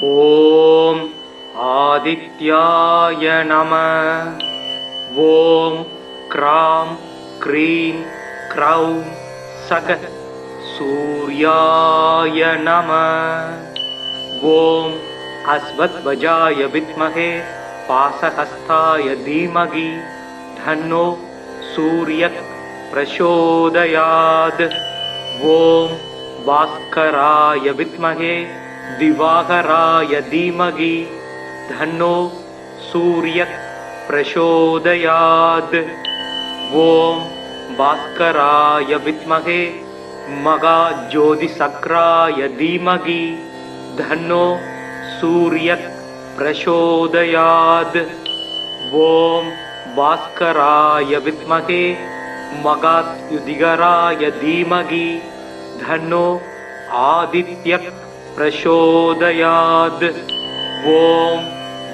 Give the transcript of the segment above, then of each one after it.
ஓம் ஆதித்யாய நம. ஓம் gram cream க்ரௌம் சக சூர்யாய நம. ஓம் அஸ்வத்வஜாய வித்மஹே பாசஹஸ்தாய தீமகி தன்னோ சூர்யக் பிரசோதயாத். ஓம் பாஸ்கராய வித்மஹே திவாகராய தீமகி தன்னோ சூர்யக் பிரசோதயாத். ஓம் பாஸ்கராய வித்மஹே மகாஜோதிசக்ராய தீமகி தன்னோ சூர்யக் பிரசோதயாத். ஓம் பாஸ்கராய வித்மஹே மகாத்யுதிகராய தீமகி தன்னோ ஆதித்யக் பிரசோதயாத். ஓம்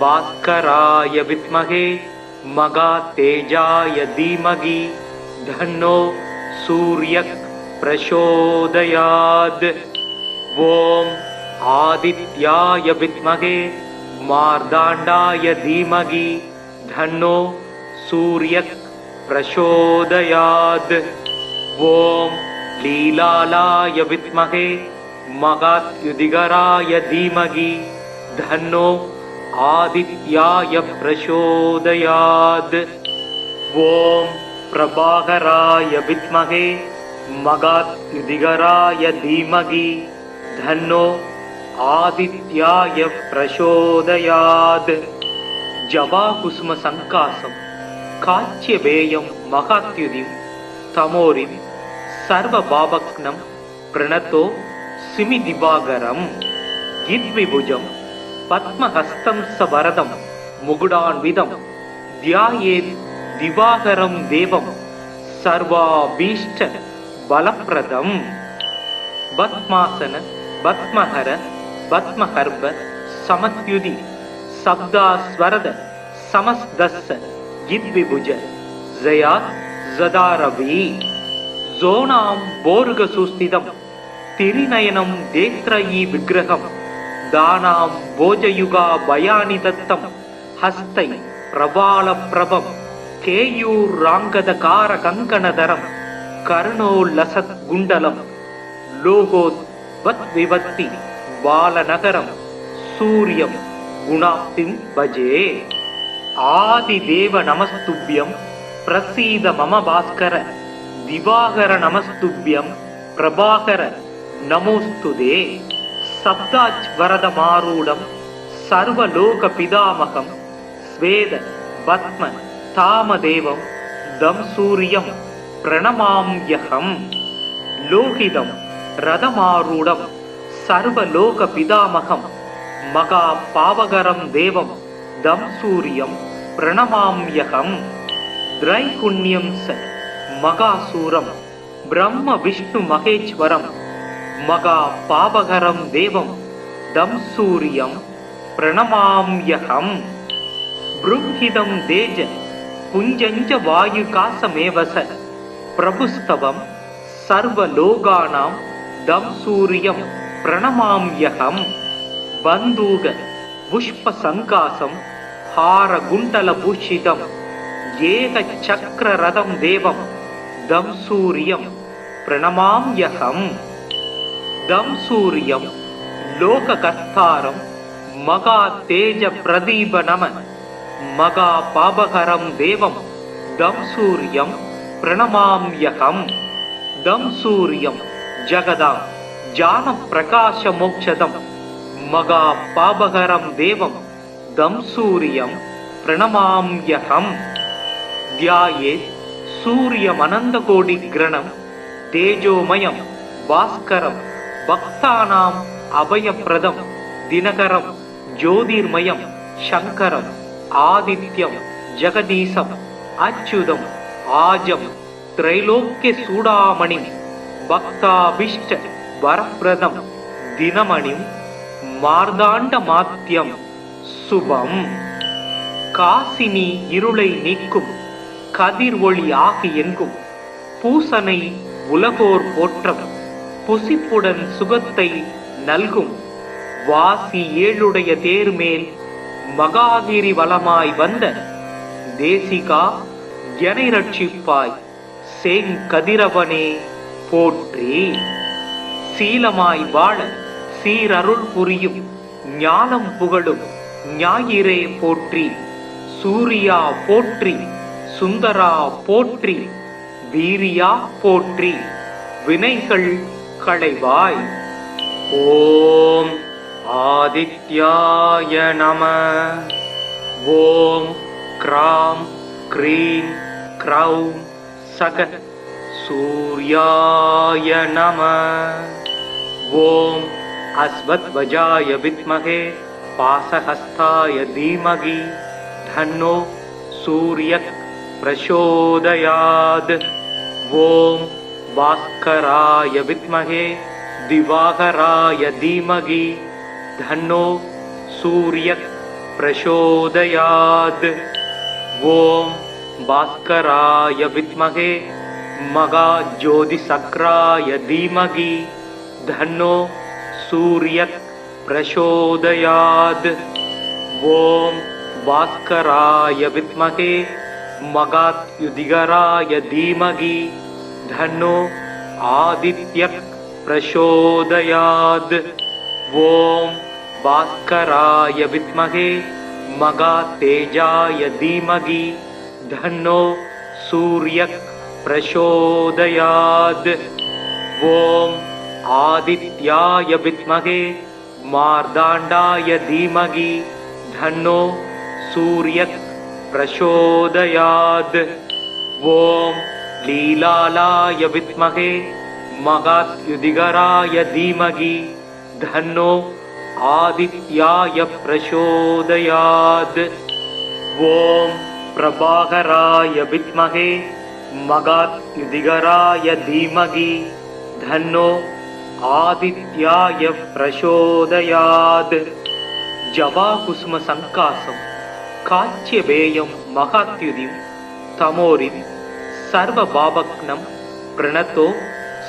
பாஸ்கராய வித்மஹே மகாதேஜாய தீமகி தன்னோ சூர்யக் பிரசோதயாத். ஓம் ஆதித்யாய வித்மஹே மார்தாண்டாய தீமகி தன்னோ சூர்யக் பிரசோதயாத். ஓம் லீலாலாய வித்மஹே மகாத்யுதிகராய தீமகி தன்னோ ஆதித்யாய பிரசோதயாத். ஓம் பிரபாகராய வித்மஹே மகாத்யுதிகராய தீமகி தன்னோ ஆதித்யாய பிரசோதயாத். ஜவாகுசும சங்காசம் காச்சியபேயம் மகாத்யுதிம் தமோரிம் சர்வபாவக்னம் பிரணதோ சிமி திவாகரம். கித்விபுஜம் பத்மஹஸ்தம் சவரதம் முகுடான்விதம் தியாயேத் திவாகரம் தேவம் சர்வாபீஷ்ட பலப்ரதம். பத்மாசன பத்மஹர பத்மஹர்ப சமத்யுதி சப்தாஸ்வரத சமஸ்தஸ்ஸ கித்விபுஜ ஜயாத் ஜதாரவி. ஜோனாம் போருக சுஸ்திதம் திரிநயனம் தேத்ரயி விக்கிரகம் தானாம் போஜயுகா பயானி தத்தம் ஹஸ்தை பிரபால பிரபம் கேயூர் ராங்கத கார கங்கணதரம் கர்ணோ லசத் குண்டலம் லோகோத் வத் விவத்தி பாலநகரம் சூரியம் குணாப்திம் பஜே. ஆதிதேவ நமஸ்துப்யம் பிரசீத மம பாஸ்கர திவாகர நமஸ்துப்யம் பிரபாகர நமோஸ்துதே. சப்தாஜ் வரத மாரூடம் சர்வலோக பிதாமகம் ஸ்வேத பத்ம தாமதேவம் தம் சூரியம் பிரணமாம்யகம். லோகிதம் ரதமாரூடம் சர்வலோக பிதாமகம் மகா பாவகரம் தேவம் தம் சூரியம் பிரணமாம்யகம். திரைகுண்யம் ச மகாசூரம் பிரம்ம விஷ்ணு மகேஸ்வரம் மகா பாவகரம் தேவம் தம் சூரியம் பிரணமாம்யகம். ப்ரும்ஹிதம் தேஜ புஞ்சஞ்ச வாயுகாசமேவச பிரபுஸ்தவம் சர்வலோகானாம் தம் சூரியம் பிரணமாம்யகம். பந்தூக புஷ்ப சங்காசம் ஹார குண்டல பூஷிதம் ஏக சக்கர ரதம் தேவம் தம் சூரியம் பிரணமாம்யகம். தம் சூரியம் லோககர்த்தாரம் மகா தேஜ பிரதீப நம மகா பாபகரம் தேவம் தம் சூரியம் பிரணமாம்யகம். தம் சூரியம் ஜகதாம் ஜான பிரகாச மோக்ஷதம் மகா பாபகரம் தேவம் தம் சூரியம் பிரணமாம்யகம். தியாயே சூரியமனந்த கோடி கிரணம் தேஜோமயம் பாஸ்கரம் பக்தானாம் அபயப்பிரதம் தினகரம் ஜோதிர்மயம் சங்கரம் ஆதித்யம் ஜெகதீசம் அச்சுதம் ஆஜம் திரைலோக்கிய சூடாமணி பக்தாபிஷ்ட வரப்பிரதம் தினமணிம் மார்தாண்ட மாத்தியம் சுபம். காசினி இருளை நீக்கும் கதிர் ஒளி ஆகி எங்கும் பூசனை உலகோர் போற்றம் புசிப்புடன் சுகத்தை நல்கும் வாசி ஏழுடைய தேர்மேல் மகாகிரி வலமாய் வந்த தேசிகா எனை ரட்சிப்பாய் செங்கதிரவனே போற்றி. சீலமாய் வாழ சீரருள் புரியும் ஞானம் புகழும் ஞாயிறே போற்றி. சூரியா போற்றி, சுந்தரா போற்றி, வீரியா போற்றி, வினைகள் களைவாய். ஓம் ஆதித்யாய நம. ஓம் க்ராம் க்ரீம் க்ரௌம் சக சூர்யாய நம. ஓம் அஸ்வத்வஜாய வித்மகே பாசஹஸ்தாய தீமகி தன்னோ சூர்யக் பிரசோதயாத். ஓம் பாஸ்கராய வித்மகே திவாகராய தீமகி தன்னோ சூர்யக் பிரசோதயாத். ஓம் பாஸ்கராய வித்மகே மகாஜோதிசக்ராய தீமகி தன்னோ சூர்யக் பிரசோதயாத். ஓம் பாஸ்கராய வித்மகே மகாத்யுதிகராய தீமகி தன்னோ ஆதித்யக் பிரசோதயாத். ஓம் பாஸ்கராய வித்மகே மகாதேஜாய தீமகி தன்னோ சூர்யக் பிரசோதயாத். ஓம் ஆதித்யாய வித்மகே மார்தாண்டாய தீமகி தன்னோ சூர்யக் பிரசோதயாத். ஓம் லீலாலாய வித்மகே மகாத்யுதிகராய தீமகி தன்னோ ஆதித்யாய பிரசோதயாத். ஓம் பிரபாகராய வித்மகே மகாத்யுதிகராய தீமகி தன்னோ ஆதித்யாய பிரசோதயாத். ஜபாகுசும சங்காசம் காச்சியபேயம் மகாத்யுதிம் தமோரிம் சர்வபாபக்னம் பிரணதோ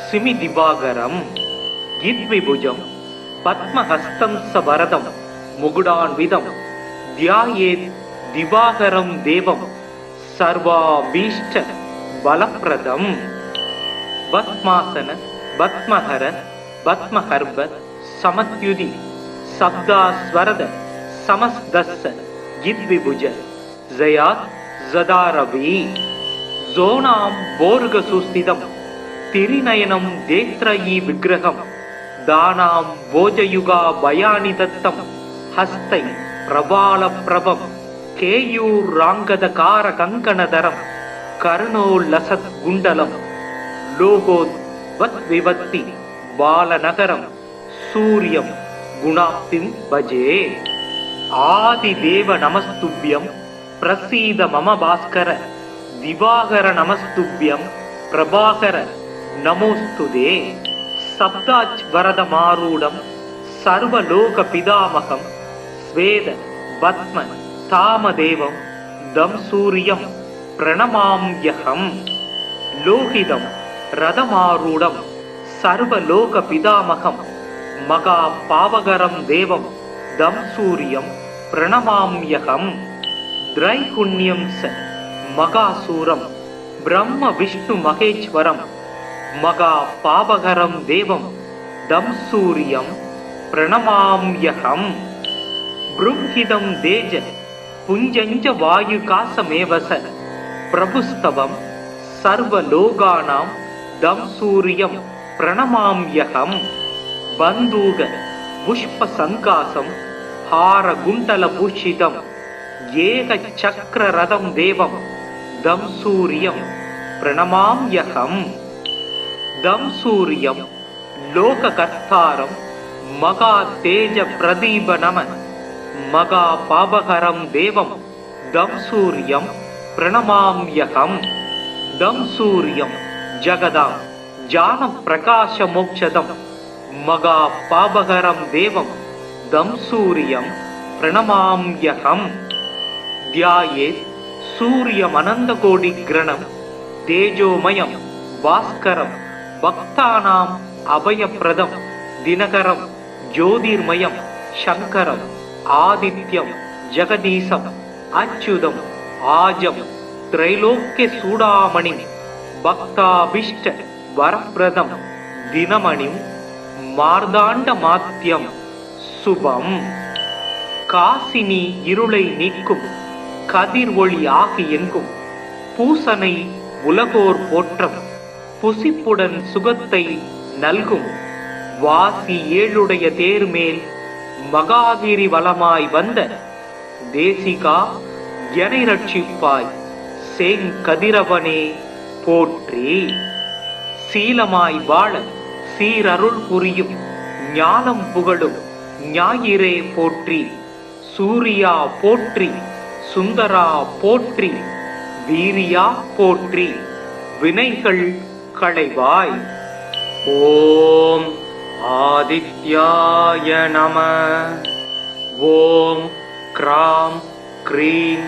சிமி திவாகரம். கித்விபுஜம் பத்மஹஸ்தம் சவரதம் முகுடான்விதம் தியாயேத் திவாகரம் தேவம் சர்வாபீஷ்ட பலப்பிரதம். பத்மாசன பத்மஹர பத்மஹர்ப சமத்யுதி சப்தாஸ்வரத சமஸ்தஸ்ஸ கித்விபுஜ ஜயாத் ஜதாரவி. ஜோனாம் போர்க சுஸ்திதம் திரிநயனம் தேத்ரயி விக்கிரகம் தானாம் போஜயுகா பயானி தத்தம் ஹஸ்தை பிரபால பிரபம் கேயூர் ராங்கத கார கங்கணதரம் கர்ணோ லசத் குண்டலம் லோகோத் வத் விவத்தி பாலநகரம் சூரியம் குணாப்திம் பஜே. ஆதிதேவ நமஸ்துப்யம் பிரசீத மம பாஸ்கர திவாகர நமஸ்துப்யம் பிரபாகர நமோஸ்துதே. சப்தாஜ் வரதமாரூடம் சர்வலோக பிதாமகம் ஸ்வேத பத்ம தாமதேவம் தம் சூரியம் பிரணமாம்யகம். லோகிதம் ரதமாரூடம் சர்வலோக பிதாமகம் மகா பாவகரம் தேவம் தம் சூரியம் பிரணமாம்யகம். திரைகுண்யம் ச மகாசூரம் பிரம்ம விஷ்ணு மகேஸ்வரம் மகா பாவகரம் தேவம் தம் சூரியம் பிரணமாம்யகம். ப்ரும்ஹிதம் தேஜ புஞ்சஞ்ச வாயு காசமேவச பிரபுஸ்தவம் சர்வலோகானாம் தம் சூரியம் பிரணமாம்யகம். பந்தூக புஷ்ப சங்காசம் ஹார குண்டல பூஷிதம் ஏக சக்கர ரதம் தேவம் தம் சூரியம் பிரணமாம்யகம். தம் சூரியம் லோககர்த்தாரம் மகா தேஜ பிரதீப நம மகா பாபகரம் தேவம் தம் சூரியம் பிரணமாம்யகம். தம் சூரியம் ஜகதாம் ஜான பிரகாச மோக்ஷதம் மகா பாபகரம் தேவம் தம் சூரியம் பிரணமாம்யகம். தியாயேத் சூரியமனந்த கோடி கிரணம் தேஜோமயம் பாஸ்கரம் பக்தானாம் அபயப்பிரதம் தினகரம் ஜோதிர்மயம் சங்கரம் ஆதித்யம் ஜெகதீசம் அச்சுதம் ஆஜம் திரைலோக்கிய சூடாமணி பக்தாபிஷ்ட வரப்பிரதம் தினமணிம் மார்தாண்ட மாத்தியம் சுபம். காசினி இருளை நீக்கும் கதிர் ஒளி ஆகி எங்கும் பூசனை உலகோர் போற்றம் புசிப்புடன் சுகத்தை நல்கும் வாசி ஏழுடைய தேர்மேல் மகாகிரி வலமாய் வந்த தேசிகா எனை ரட்சிப்பாய் சேங்கதிரவனே போற்றி. சீலமாய் வாழ சீரருள் புரியும் ஞானம் புகழும் ஞாயிறே போற்றி. சூரியா போற்றி, சுந்தரா போற்றி, வீரியா போற்றி, வினைகள் களைவாய். ஓம் ஆதித்யாய நம. ஓம் க்ராம் க்ரீம்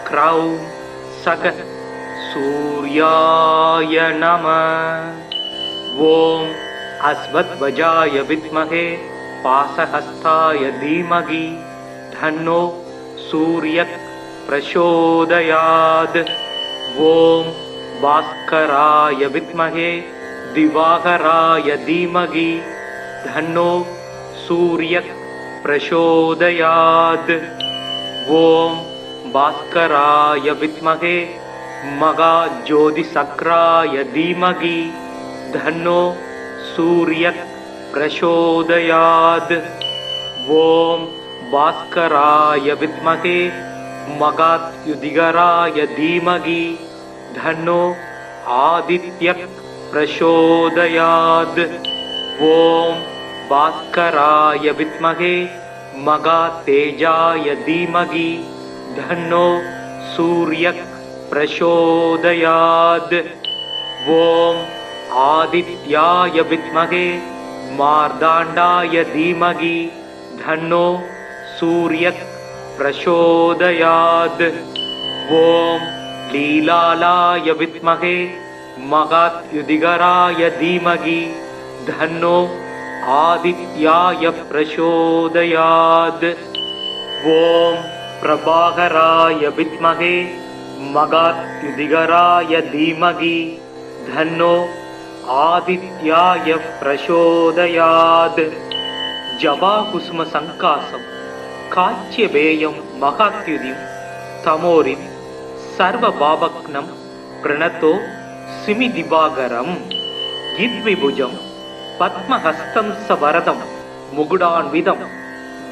க்ரௌம் சக சூர்யாய நம. ஓம் அஸ்வத்வஜாய வித்மஹே பாசஹஸ்தாய தீமகி தன்னோ சூர்யக் பிரசோதயாத். ஓம் பாஸ்கராய வித்மஹே திவாகராய தீமகி தன்னோ சூர்யக் பிரசோதயாத். ஓம் பாஸ்கராய வித்மஹே மகாஜோதிசக்ராய தீமகி தன்னோ சூர்யக் பிரசோதயாத். ஓம் பாஸ்கராய வித்மஹே மகாத்யுதிகராய தீமகி தன்னோ ஆதித்யக் பிரசோதயாத். ஓம் பாஸ்கராய வித்மஹே மகாதேஜாய தீமகி தன்னோ சூர்யக் பிரசோதயாத். ஓம் ஆதித்யாய வித்மஹே மார்தாண்டாய தீமகி தன்னோ சூர்யக் பிரசோதயாத். ஓம் லீலாலாய வித்மஹே மகாத்யுதிகராய தீமகி தன்னோ ஆதித்யாய பிரசோதயாத். ஓம் பிரபாகராய வித்மஹே மகாத்யுதிகராய தீமகி தன்னோ ஆதித்யாய பிரசோதயாத். ஜபாகுசும சங்காசம் காச்சியபேயம் மகாத்யுதிம் தமோரிம் சர்வ பாபக்னம் பிரணதோ சிமி திவாகரம். கித்விபுஜம் பத்மஹஸ்தம் சவரதம் முகுடான்விதம்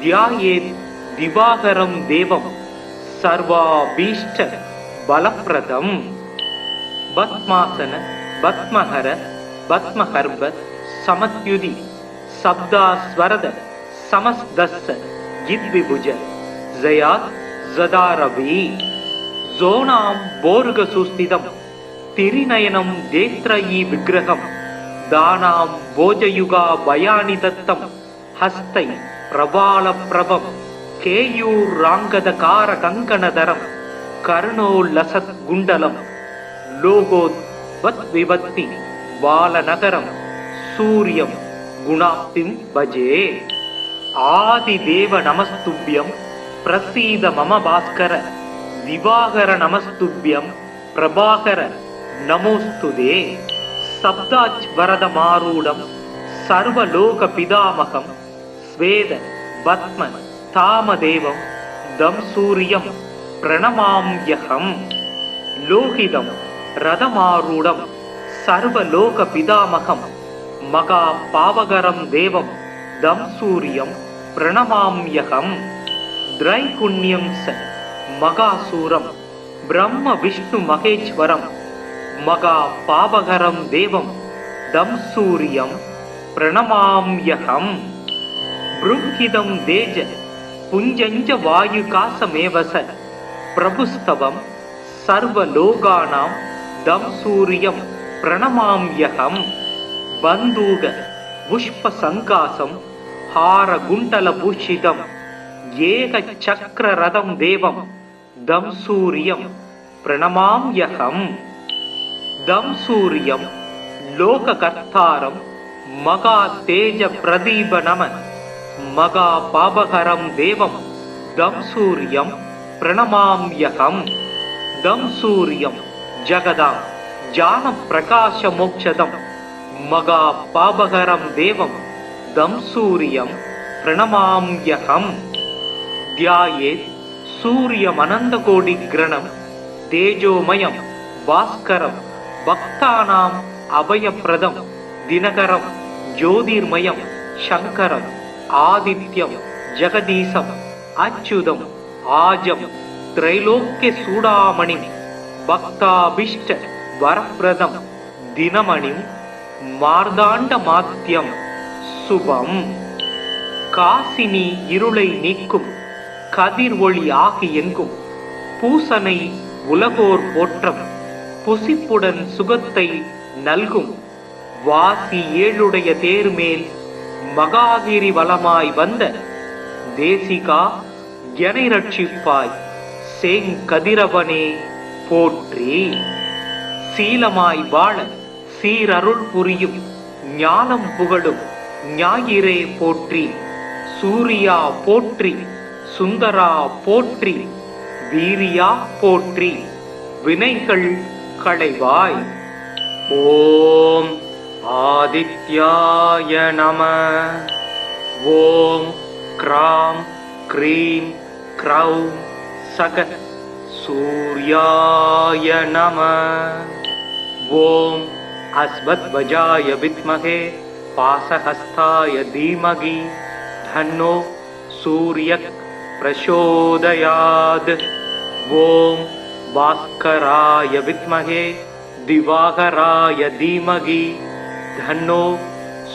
தியாயேத் திவாகரம் தேவம் சர்வாபீஷ்ட பலப்ரதம். பத்மாசன பத்மஹர பத்மஹர்ப சமத்யுதி சப்தாஸ்வரத சமஸ்தஸ்ஸ கித்விபுஜ ஜயாத் ஜதாரவி. ஜோனாம் போர்க சுஸ்திதம் திரிநயனம் தேத்ரயி விக்கிரகம் தானாம் போஜயுகா பயானி தத்தம் ஹஸ்தை பிரபால பிரபம் கேயூர் ராங்கதகார கங்கணதரம் கர்ணோல்லசத் குண்டலம் லோகோத் வத் விபத்தி பாலநகரம் சூரியம் குணாப்திம் பஜே. ஆதிதேவ நமஸ்துப்யம் பிரசீத மம பாஸ்கர திவாகர நமஸ்துப்யம் பிரபாகர நமோஸ்துதே. சப்தாஜ் வரத மாரூடம் சர்வலோக பிதாமகம் ஸ்வேத பத்ம தாமதேவம் தம் சூரியம் பிரணமாம்யகம். லோகிதம் ரதமாரூடம் சர்வலோக பிதாமகம் மகா பாவகரம் தேவம் தம் சூரியம் பிரணமாம்யகம். திரைகுண்யம் ச மகாசூரம் பிரம்ம விஷ்ணு மகேஸ்வரம் மகா பாவகரம் தேவம் தம் சூரியம் பிரணமாம்யகம். ப்ருங்கிதம் தேஜ புஞ்சஞ்ச வாயுகாசமேவச பிரபுஸ்தவம் சர்வலோகானாம் தம் சூரியம் பிரணமாம்யகம். பந்தூக புஷ்ப சங்காசம் ஹார குண்டல பூஷிதம் ஏக சக்கர ரதம் தேவம் தம் சூரியம் பிரணமாம்யகம். தம் சூரியம் லோககர்த்தாரம் மகா தேஜ பிரதீப நம மகா பாபகரம் தேவம் தம் சூரியம் பிரணமாம்யகம். தம் சூரியம் ஜகதாம் ஜான பிரகாச மோக்ஷதம் மகா பாபகரம் தேவம் தம் சூரியம் பிரணமாம்யகம். தியாயேத் சூரியமனந்த கோடி கிரணம் தேஜோமயம் பாஸ்கரம் பக்தானாம் அபயப்பிரதம் தினகரம் ஜோதிர்மயம் சங்கரம் ஆதித்யம் ஜெகதீசம் அச்சுதம் ஆஜம் திரைலோக்கிய சூடாமணி பக்தாபிஷ்ட வரப்பிரதம் தினமணி மார்தாண்ட மாத்தியம் சுபம். காசினி இருளை நீக்கும் கதிர் ஒளி ஆகி எங்கும் பூசனை உலகோர் போற்றம் புசிப்புடன் சுகத்தை நல்கும் வாசி ஏழுடைய தேர்மேல் மகாகிரி வலமாய் வந்த தேசிகா எனை ரட்சிப்பாய் சேங்கதிரவனே போற்றி. சீலமாய் வாழ சீரருள் புரியும் ஞானம் புகழும் ஞாயிறே போற்றி. சூரியா போற்றி சுந்தரா போற்றி வீரியா போற்றி வினைகள் களைவாய். ஓம் ஆதித்யாய நம. ஓம் க்ராம் க்ரீம் க்ரௌம் சக சூர்யாய நம. ஓம் அஸ்வத்வஜாய வித்மஹே பாசஹஸ்தாய தீமகி தன்னோ சூர்யக் பிரசோதயாத். ஓம் பாஸ்கராய வித்மஹே திவாகராய தீமகி தன்னோ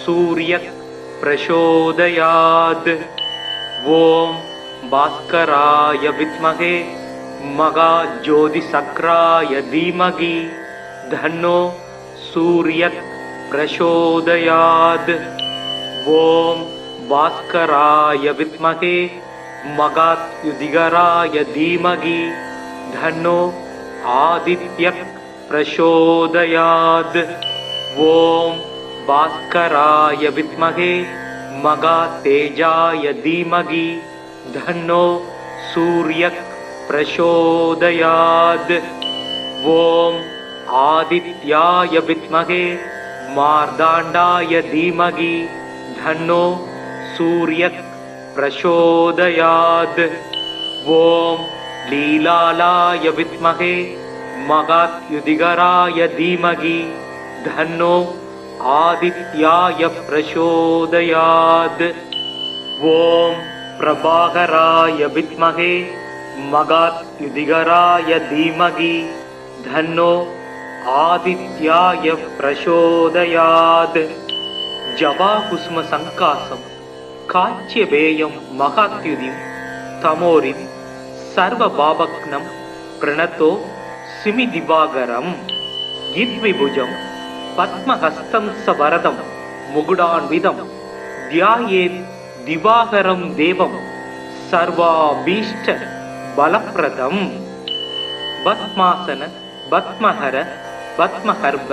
சூர்யக் பிரசோதயாத். ஓம் பாஸ்கராய வித்மஹே மகாஜோதிசக்ராய தீமகி தன்னோ சூர்யக் பிரசோதயாத். ஓம் பாஸ்கராய வித்மஹே மகாத்யுதிகராய தீமகி தன்னோ ஆதித்யக் பிரசோதயாத். ஓம் பாஸ்கராய வித்மஹே மகாதேஜாய தீமகி தன்னோ சூர்யக் பிரசோதயாத். ஓம் ஆதித்யாய வித்மஹே மார்தாண்டாய தீமகி தன்னோ சூர்யக் பிரசோதயாத். ஓம் லீலாலாய வித்மஹே மகாத்யுதிகராய தீமகி தன்னோ ஆதித்யாய பிரசோதயாத். ஓம் பிரபாகராய வித்மஹே மகாத்யுதிகராய தீமகி தன்னோ ஆதித்யாய பிரசோதயாத். ஜபாகுஸ்ம சங்காசம் காச்சியபேயம் மகாத்யுதிம் தமோரிம் சர்வ பாபக்னம் பிரணதோ சிமி திவாகரம். கித்விபுஜம் பத்மஹஸ்தம் சவரதம் முகுடான்விதம் தியாயேத் திவாகரம் தேவம் சர்வாபீஷ்ட பலப்பிரதம். பத்மாசன பத்மஹர பத்மஹர்வ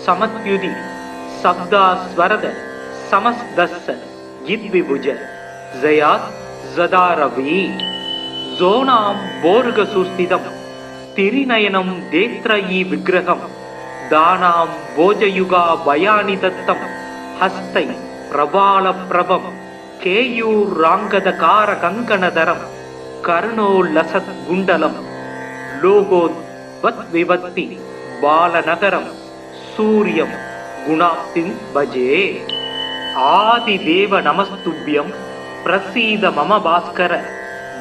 சமத்யுதி சப்தாஸ்வரத சமஸ்தஸ்ஸ கித்விபுஜ ஜயாத் ஜதாரவி. ஜோனாம் போர்க சுஸ்திதம் திரிநயனம் தேத்ரயி விக்கிரகம் தானாம் போஜயுகா பயானி தத்தம் ஹஸ்தை பிரபால பிரபம் கேயூர் ராங்கத கார கங்கணதரம் கர்ணோ லசத் குண்டலம் லோகோத் வத் விவத்தி பாலநகரம் சூரியம் குணாப்திம் பஜே. ஆதிதேவ நமஸ்துப்யம் பிரசீத மம பாஸ்கர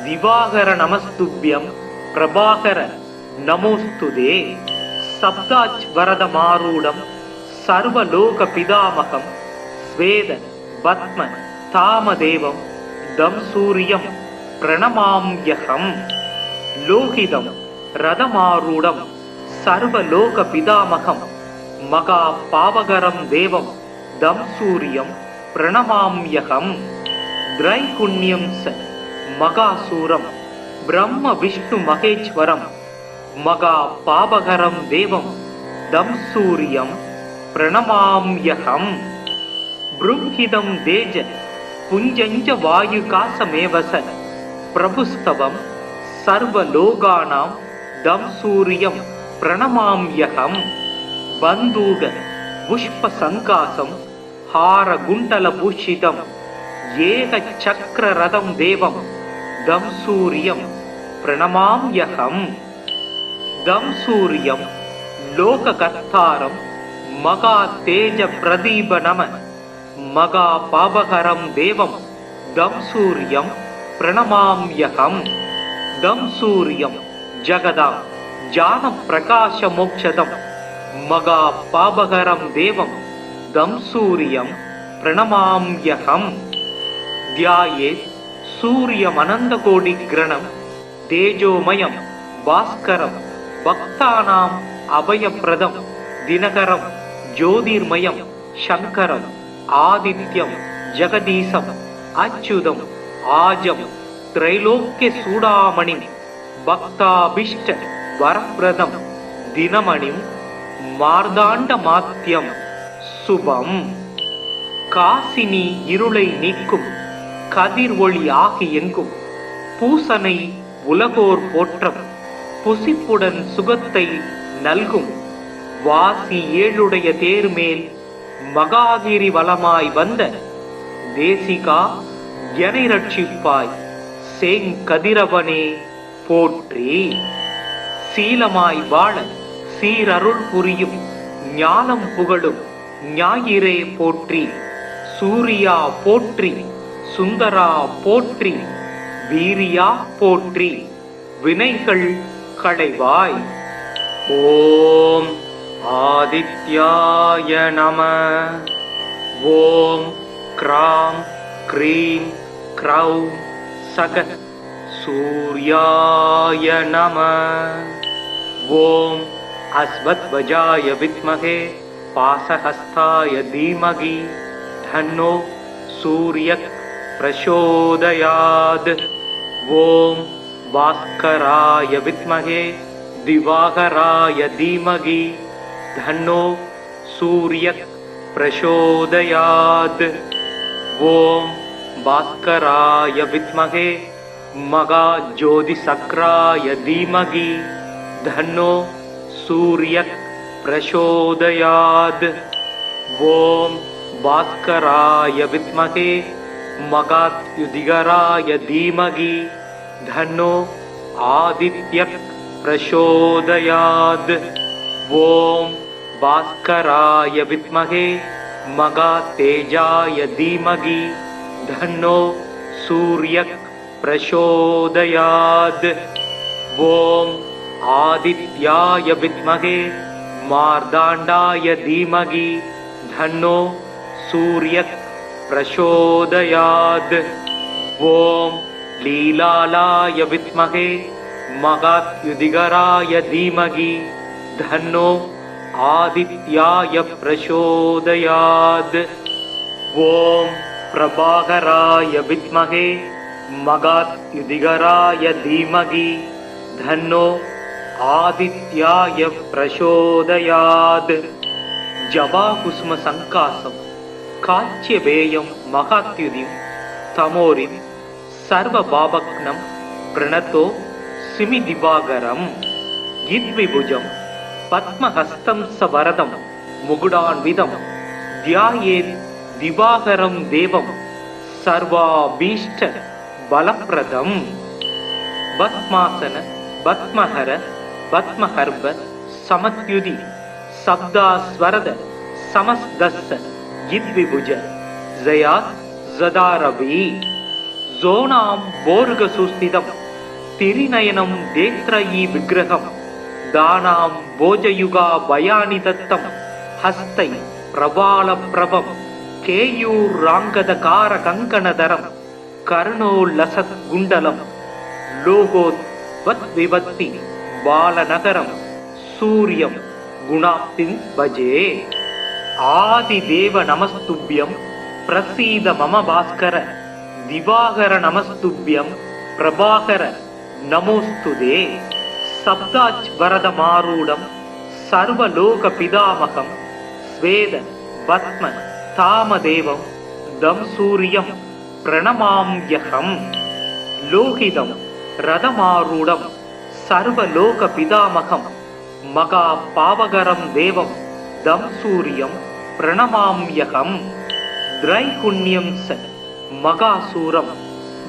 திவாகர நமஸ்துப்யம் பிரபாகர நமோஸ்துதே. சப்தாச் வரத மாரூடம் சர்வலோக பிதாமகம் ஸ்வேத பத்ம தாமதேவம் தம் சூரியம் பிரணமாம்யகம். லோகிதம் ரதமாரூடம் சர்வலோக பிதாமகம் மகா பாவகரம் தேவம் தம் சூரியம் பிரணமாம்யகம். திரைகுண்யம் ச மகாசூரம் பிரம்ம விஷ்ணு மகேஸ்வரம் மகா பாபகரம் தேவம் தம் சூரியம் பிரணமாம்யகம். ப்ரும்ஹிதம் தேஜ पुञ्जञ्च वायुकासमेवस प्रभुस्तवं सर्वलोकानां दं सूर्यं प्रणमाम्यहम् बन्दूक पुष्पसङ्कासं हारगुण्डलभूषितम् एकचक्ररथं देवं दं सूर्यं प्रणमाम्यहम् दं सूर्यं लोककर्तारं महातेजप्रदीपनम महापापहरं देवं दं सूर्यं प्रणमाम्यहम् दं सूर्यं जगदां ज्ञानप्रकाशमोक्षदं महापापहरं देवं दं सूर्यं प्रणमाम्यहम् ध्यायेत् सूर्यमनन्तकोटिग्रणं तेजोमयं भास्करं भक्तानाम् अभयप्रदं दिनकरं ज्योतिर्मयं शङ्करम् आदित्यं जगदीशम् अच्युतम् आजं त्रैलोक्यचूडामणिं भक्ताभीष्ट वरप्रदं दिनमणिं मार्ताण्डमात्यं शुभम् காசினி இருளை நீக்கும் கதிர் ஒளி ஆகி எங்கும் பூசனை உலகோர் போற்றம் புசிப்புடன் சுகத்தை நல்கும் வாசி ஏழுடைய தேர்மேல் மகாகிரி வலமாய் வந்த தேசிகா எனை ரட்சிப்பாய் சேங்கதிரவனே போற்றி. சீலமாய் வாழ சீரருள் புரியும் ஞானம் புகழும் ஞாயிறே போற்றி. சூரியா போற்றி, சுந்தரா போற்றி, வீரியா போற்றி, வினைகள் களைவாய். ஓம் ஆதித்யாய நம. ஓம் கிராம் க்ரீம் க்ரௌம் சக சூர்யாய நம. ஓம் அஸ்வத்வஜாய வித்மஹே पाशहस्ताय धीमहि धन्नो सूर्यः प्रचोदयात्. ओम भास्कराय विद्महे दिवाकराय धीमहि धन्नो सूर्यः प्रचोदयात्. ओम भास्कराय विद्महे महाज्योतिसक्राय धीमहि धन्नो सूर्यः प्रचोदयात्. ओम भास्कराय विद्महे महायुधिकराय धीमहि धन्नो आदित्यः प्रचोदयात्. ओम भास्कराय विद्महे महातेजाय धीमहि धन्नो सूर्यः प्रचोदयात्. ओम आदित्याय विद्महे मार्ताण्डाय धीमहि धन्नो सूर्यः प्रचोदयात्. ओम लीलालाय विद्महे महायुधिकराय धीमहि धन्नो आदित्याय प्रचोदयात्. ओम प्रभाकराय विद्महे महायुधिकराय धीमहि धन्नो आदित्याय प्रचोदयात्. जवाकुसुम संकासं काच्यवेयं महात्युदिं तमोरिं सर्वभावग्नं प्रणतो सिमिदिवाकरं यद्विभुजं पद्महस्तं सवरदं मुकुटान्वितं ध्यायेत् दिवाकरं देवं सर्वाभीष्ट बलप्रदं. भस्मासन பத்மஹர பத்மஹர்ப சமத்யுதி சப்தாஸ்வரத சமஸ்தஸ்ஸ யித்விபுஜ ஜயாத் ஜதாரவி. ஜோனாம் போர்கசுஸ்திதம் திரிநயனம் தேத்ரயி விக்கிரகம் தானாம் போஜயுகா பயானி தத்தம் ஹஸ்தை பிரபால பிரபம் கேயூர் ராங்கதகார கங்கணதரம் கர்ணோல்லசத் குண்டலம் லோகோத் वत् विवत्ति बालनगरं सूर्यं गुणाप्तिं भजे. आदिदेव नमस्तुभ्यं प्रसीद मम भास्कर दिवाकर नमस्तुभ्यं प्रभाकर नमोस्तुते. सप्ताच्वरदमारूढं सर्वलोकपितामहं स्वेद पद्म तामदेवं दं सूर्यं பிரணமாம்யகம். லோகிதம் ரதமாரூடம் சர்வலோக பிதாமகம் மகா பாவகரம் தேவம் தம் சூரியம் பிரணமாம்யகம். திரைகுண்யம் ச மகாசூரம்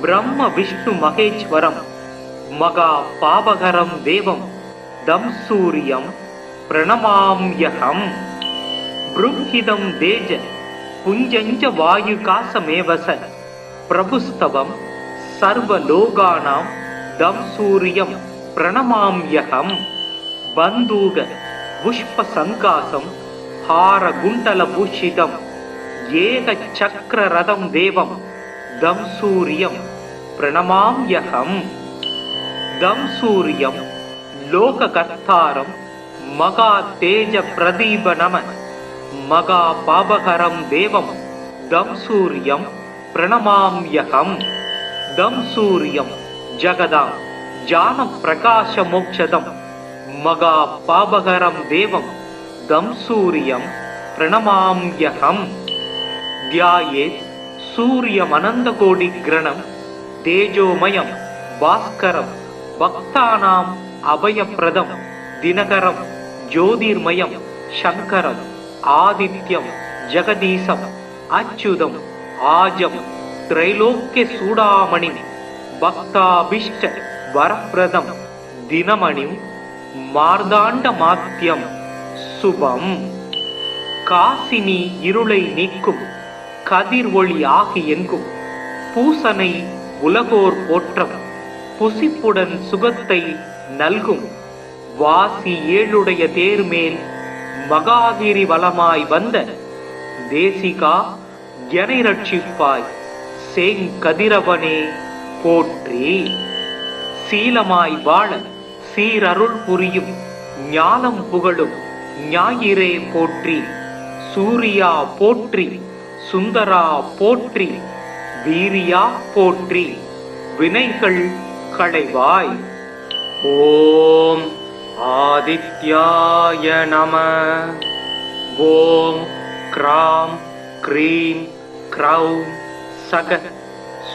பிரம்ம விஷ்ணு மகேஸ்வரம் மகா பாவகரம் தேவம் தம் சூரியம் பிரணமாம்யகம். ப்ருஹிதம் தேஜ புஞ்சஞ்ச வாயுகாசமேவச பிரபுஸ்தவம் சர்வலோகானாம் தம் சூரியம் பிரணமாம்யகம். பந்தூக புஷ்ப சங்காசம் ஹார குண்டல பூஷிதம் ஏக சக்கர ரதம் தேவம் தம் சூரியம் பிரணமாம்யகம். தம் சூரியம் லோககர்த்தாரம் மகா தேஜ பிரதீப நம மகா பாபகரம் தேவம் தம் சூரியம் பிரணமாம்யகம். தம் சூரியம் ஜகதாம் ஜான பிரகாச மோக்ஷதம் மகா பாபகரம் தேவம் தம் சூரியம் பிரணமாம்யகம். தியாயேத் சூரியமனந்த கோடி கிரணம் தேஜோமயம் பாஸ்கரம் பக்தானாம் அபயப்பிரதம் தினகரம் ஜோதிர்மயம் சங்கரம் ஆதித்யம் ஜெகதீசம் அச்சுதம் ஆஜம் திரைலோக்கிய சூடாமணி பக்தாபிஷ்ட வரப்பிரதம் தினமணி மார்தாண்ட மாத்தியம் சுபம். காசினி இருளை நீக்கும் கதிர் ஒளி ஆகி எங்கும் பூசனை உலகோர் போற்றம் புசிப்புடன் சுகத்தை நல்கும் வாசி ஏழுடைய தேர்மேல் மகாகிரி வலமாய் வந்த தேசிகா எனை ரட்சிப்பாய் சேங்கதிரவனே போற்றி. சீலமாய் வாழ சீரருள் புரியும் ஞானம் புகழும் ஞாயிறே போற்றி. சூரியா போற்றி சுந்தரா போற்றி வீரியா போற்றி வினைகள் களைவாய். ஓம் ஆதித்யாய நம. ஓம் கிராம் க்ரீம் க்ரௌம் சக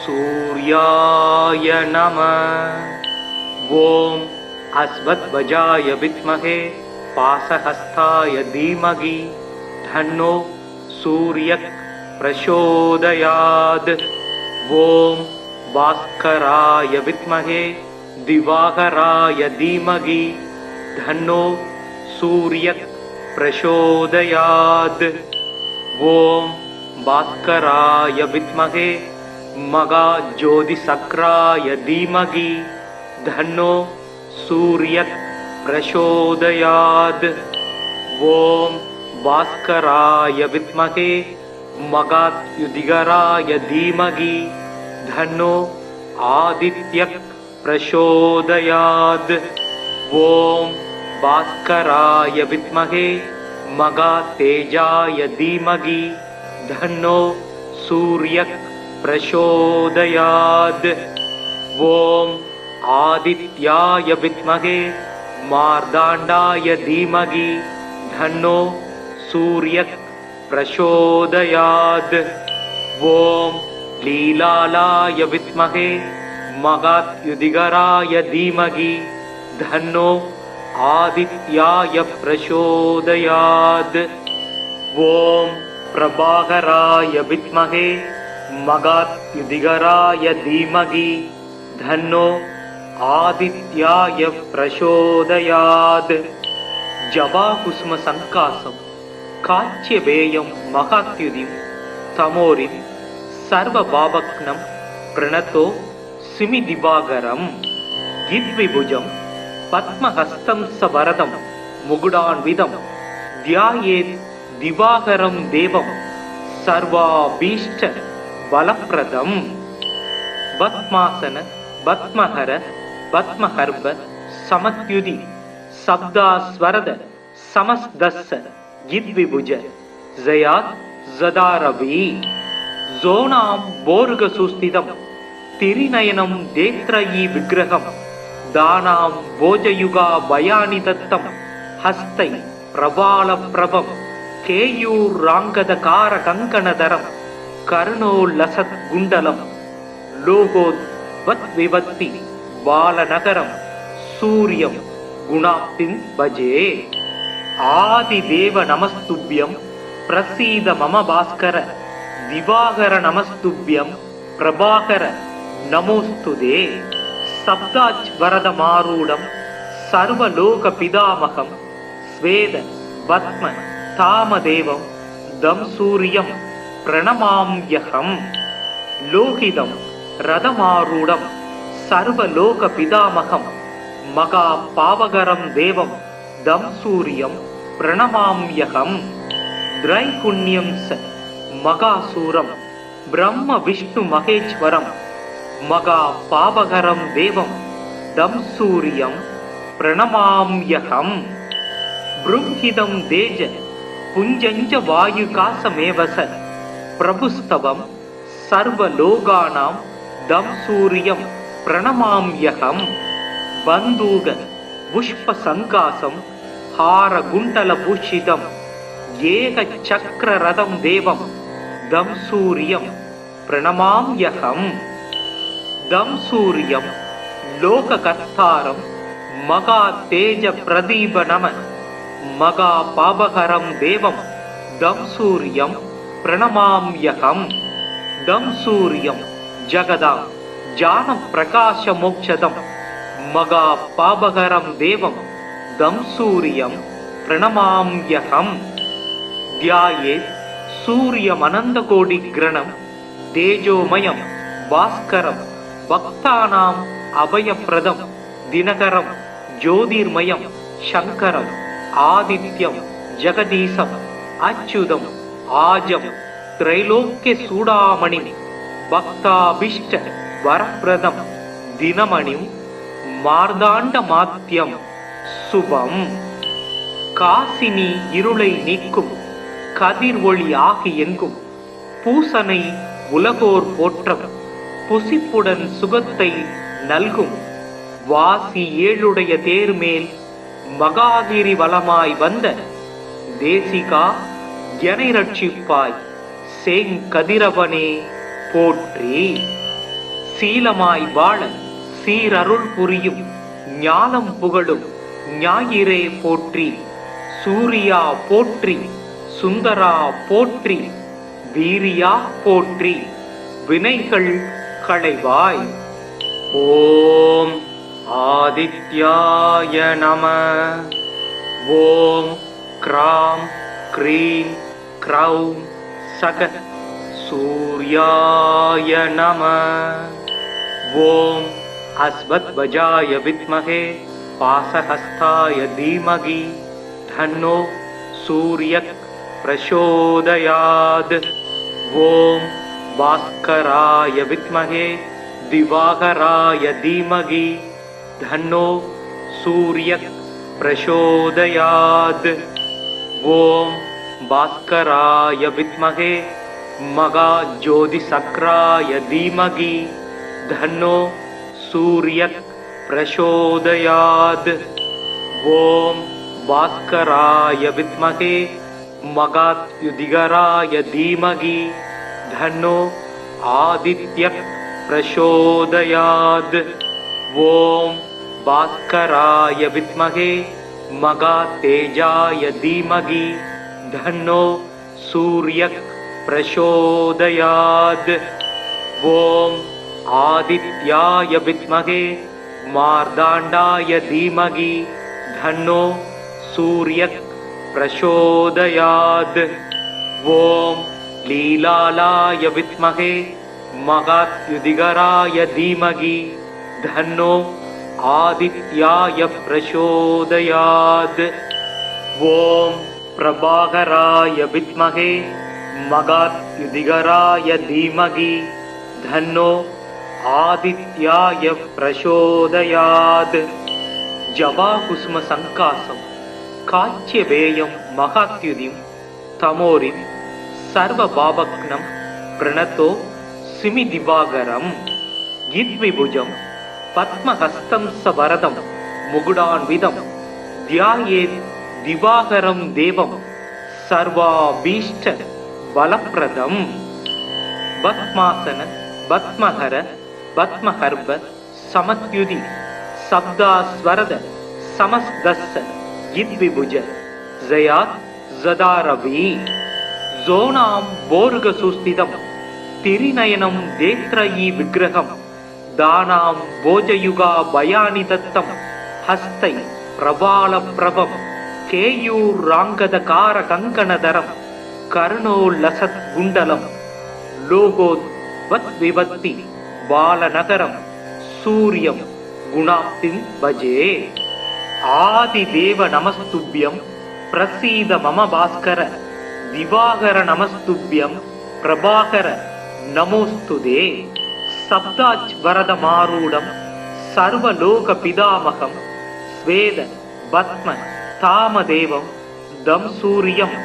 சூர்யாய நம. ஓம் அஸ்வத்வஜாய வித்மஹே பாசஹஸ்தாய தீமகி தன்னோ சூரியக் பிரசோதயாத். ஓம் பாஸ்கராய வித்மஹே திவாகராய தீமகி தன்னோ சூரியக் பிரசோதயாத். ஓம் பாஸ்கராய வித்மஹே மகாஜோதிசக்ராய தீமகி தன்னோ சூரியக் பிரசோதயாத். ஓம் பாஸ்கராய வித்மஹே மகாத்யுதிகராய தீமகி தன்னோ ஆதித்யக் பிரசோதயாத். ஓம் பாஸ்கராய வித்மஹே மகாதேஜாய தீமகி தன்னோ சூரியக் பிரசோதயாத். ஓம் ஆதித்யாய வித்மஹே மார்தாண்டாய தீமகி தன்னோ சூரியக் பிரசோதயாத். ஓம் லீலாலாய வித்மஹே மகாத்யுதிகராய தீமகி தன்னோ ஆதித்யாய பிரசோதயாத். ஓம் பிரபாகராய வித்மஹே மகாத்யுதிகராய தீமகி தன்னோ ஆதித்யாய பிரசோதயாத். ஜபாகுசும சங்காசம் காச்சியவேயம் மகாத்யுதிம் தமோரிம் சர்வபாவக்னம் பிரணதோ சிமி திவாகரம். இத்விபுஜம் பத்மஹஸ்தம் சவரதம் முகுடான்விதம் தியாயேத் திவாகரம் தேவம் சர்வாபீஷ்ட பலப்பிரதம். பத்மாசன பத்மஹர பத்மஹர்ப சமத்யுதி சப்தாஸ்வரத சமஸ்தஸ்ஸ இத்விபுஜ ஜயாத் ஜதாரவி. ஜோனாம் போர்க சுஸ்திதம் திரிநயனம் தேத்ரயி விக்கிரகம் தானாம் போஜயுகா பயானி தத்தம் ஹஸ்தை பிரபால பிரபம் கேயூர் ராங்கத கார கங்கணதரம் கருணோ லசத் குண்டலம் லோகோத்வத் விவத்தி பாலநகரம் சூரியம் குணாப்திம் பஜே. ஆதிதேவ நமஸ்துப்யம் பிரசீத மம பாஸ்கர திவாகர நமஸ்துப்யம் பிரபாகர நமோஸ்துதே. சப்தாஜ் வரத மாரூடம் சர்வலோக பிதாமகம் ஸ்வேத பத்ம தாமதேவம் தம் சூரியம் பிரணமாம்யகம். லோகிதம் ரதமாரூடம் சர்வலோக பிதாமகம் மகா பாவகரம் தேவம் தம் சூரியம் பிரணமாம்யகம். திரைகுண்யம் ச மகாசூரம் பிரம்ம விஷ்ணு மகேஸ்வரம் மகா பாவகரம் தேவம் தம் சூரியம் பிரணமாம்யகம். ப்ரும்ஹிதம் தேஜ புஞ்சஞ்ச வாயுகாசமேவச பிரபுஸ்தவம் சர்வலோகானாம் தம் சூரியம் பிரணமாம்யகம். பந்தூக புஷ்ப சங்காசம் ஹார குண்டல பூஷிதம் ஏக சக்கர ரதம் தேவம் தம் சூரியம் பிரணமாம்யகம். தம் சூரியம் லோககர்த்தாரம் மகா தேஜ பிரதீப நம மகா பாபகரம் தேவம் தம் சூரியம் பிரணமாம்யகம். தம் சூரியம் ஜகதாம் ஜான பிரகாச மோக்ஷதம் மகா பாபகரம் தேவம் தம் சூரியம் பிரணமாம்யகம். தியாயே சூரியமனந்த கோடி கிரணம் தேஜோமயம் பாஸ்கரம் பக்தானாம் அபயப்பிரதம் தினகரம் ஜோதிர்மயம் சங்கரம் ஆதித்யம் ஜெகதீசம் அச்சுதம் ஆஜம் திரைலோக்கிய சூடாமணி பக்தாபிஷ்ட வரப்பிரதம் தினமணிம் மார்தாண்ட மாத்தியம் சுபம். காசினி இருளை நீக்கும் கதிர் ஒளி ஆகி எங்கும் பூசனை உலகோர் போற்றம் புசிப்புடன் சுகத்தை நல்கும். வாசி ஏழுடைய தேர்மேல் மகாகிரி வலமாய் வந்த தேசிகா எனை ரட்சிப்பாய் சேங்கதிரவனே போற்றி. சீலமாய் வாழ சீரருள் புரியும் ஞானம் புகழும் ஞாயிறே போற்றி. சூரியா போற்றி சுந்தரா போற்றி வீரியா போற்றி வினைகள் களைவாய். ஓம் ஆதித்யாய நம. ஓம் க்ராம் க்ரீம் க்ரௌம் சக சூர்யாய நம. ஓம் அஸ்வத்வஜாய வித்மஹே பாசஹஸ்தாய தீமகி தன்னோ சூர்யக் பிரசோதயாத். ஓம் பாஸ்கராய வித்மஹே திவாகராய தீமகி தன்னோ சூர்யக் பிரசோதயாத். ஓம் பாஸ்கராய வித்மஹே மகாஜோதிசக்ராய தீமகி தன்னோ சூர்யக் பிரசோதயாத். ஓம் பாஸ்கராய வித்மஹே மகாத்யுதிகராய தீமகி தன்னோ ஆதித்யக் பிரசோதயாத். ஓம் பாஸ்கராய வித்மஹே மகாதேஜாய தீமகி தன்னோ சூர்யக் பிரசோதயாத். ஓம் ஆதித்யாய வித்மஹே மார்தாண்டாய தீமகி தன்னோ சூர்யக் பிரசோதயாத். ஓம் லீலாலாய வித்மஹே மகாத்யுதிகராய தீமகி தன்னோ ஆதித்யாய பிரசோதயாத். ஓம் பிரபாகராய வித்மஹே மகாத்யுதிகராய தீமகி தன்னோ ஆதித்யாய பிரசோதயாத். ஜபாகுஸ்ம சங்காசம் காச்சியவேயம் மகாத்யுதிம் தமோரிம் சர்வபாபக்னம் பிரணதோ சிமி திவாகரம். யித்விபுஜம் பத்மஹஸ்தம் சவரதம் முகுடான்விதம் தியாயேத் திவாகரம் தேவம் சர்வாபீஷ்ட பலப்பிரதம். பத்மாசன பத்மஹர பத்மஹர்ப சமத்யுதி சப்தாஸ்வரத சமஸ்தஸ்ஸ இத்விபுஜ ஜயாத் ஜதாரவி ஜோனாம் போர்க சுஸ்திதம் திரிநயனம் தேத்ரயி விக்கிரகம் தானாம் போஜயுகா பயானி தத்தம் ஹஸ்தை பிரபால பிரபம் கேயூர் ராங்கத கார கங்கணதரம் கர்ணோ லசத் குண்டலம் லோகோத் வத் விபத்தி பாலநகரம் சூரியம் குணாப்திம் பஜே. ஆதிதேவ நமஸ்துப்யம் பிரசீத மம பாஸ்கர திவாகர நமஸ்துப்யம் பிரபாகர நமோஸ்துதே. சப்தாஜ் வரத மாரூடம் சர்வலோக பிதாமகம் ஸ்வேத பத்ம தாமதேவம் தம் சூரியம்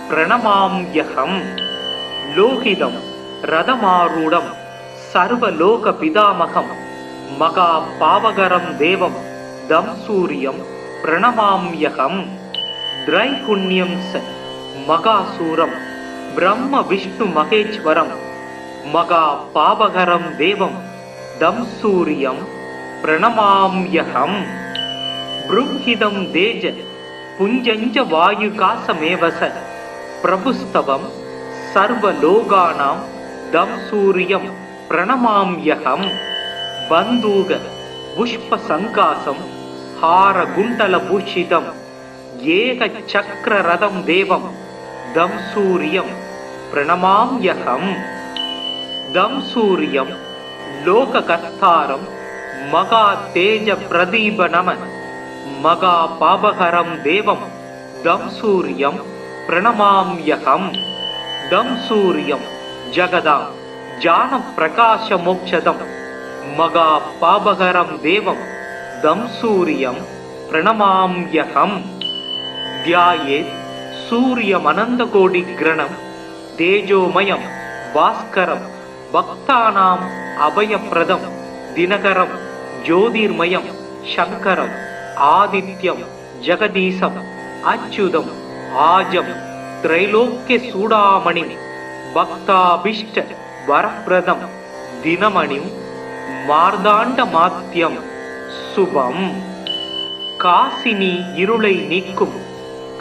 பிரணமாம்யகம். லோகிதம் ரதமாரூடம் சர்வலோக பிதாமகம் மகா பாவகரம் தேவம் தம் சூரியம் பிரணமாம்யகம். திரைகுண்யம் ச மகாசூரம் பிரம்ம விஷ்ணு மகேஸ்வரம் மகா பாவகரம் தேவம் தம் சூரியம் பிரணமாம்யகம். ப்ரும்ஹிதம் தேஜ புஞ்சஞ்ச வாயுகாசமேவச பிரபுஸ்தவம் சர்வலோகானாம் தம் சூரியம் பிரணமாம்யகம். பந்தூக புஷ்ப சங்காசம் ஹார குண்டல பூஷிதம் ஏக சக்கர ரதம் தேவம் தம் சூரியம் பிரணமாம்யகம். தம் சூரியம் லோககர்த்தாரம் மகா தேஜ பிரதீப நம மகா பாபகரம் தேவம் தம் சூரியம் பிரணமாம்யகம். தம் சூரியம் ஜகதாம் ஜான பிரகாச மோக்ஷதம் மகா பாபகரம் தேவம் தம் சூரியம் பிரணமாம்யகம். தியாயேத் சூரியமனந்த கோடி கிரணம் தேஜோமயம் பாஸ்கரம் பக்தானாம் அபயப்பிரதம் தினகரம் ஜோதிர்மயம் சங்கரம் ஆதித்யம் ஜெகதீசம் அச்சுதம் ஆஜம் திரைலோக்கிய சூடாமணி பக்தாபிஷ்ட வரப்பிரதம் தினமணிம் மார்தாண்ட மாத்தியம் சுபம். காசினி இருளை நீக்கும்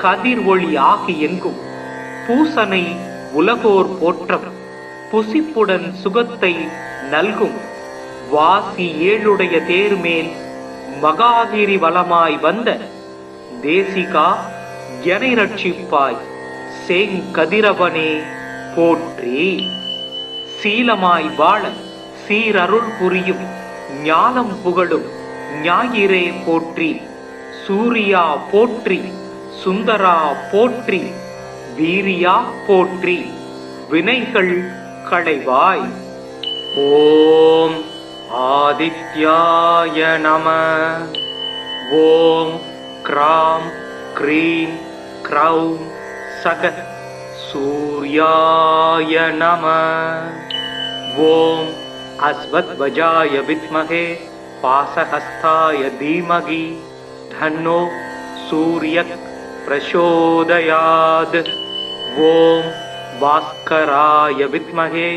கதிர் ஒளி ஆகி எங்கும் பூசனை உலகோர் போற்றம் புசிப்புடன் சுகத்தை நல்கும் வாசி ஏழுடைய தேர்மேல் மகாகிரி வலமாய் வந்த தேசிகா எனை ரட்சிப்பாய் சேங்கதிரவனே போற்றி. சீலமாய் வாழ சீரருள் புரியும் ஞானம் புகழும் ஞாயிறே போற்றி. சூரியா போற்றி சுந்தரா போற்றி வீரியா போற்றி வினைகள் களைவாய். ஓம் ஆதித்யாய நம. ஓம் கிராம் க்ரீம் க்ரௌம் சக சூர்யாய நம. ஓம் அஸ்வத்வஜாய வித்மஹே பாசஹஸ்தாய தீமகி தன்னோ சூரியக் பிரசோதயாத். ஓம் பாஸ்கராய வித்மஹே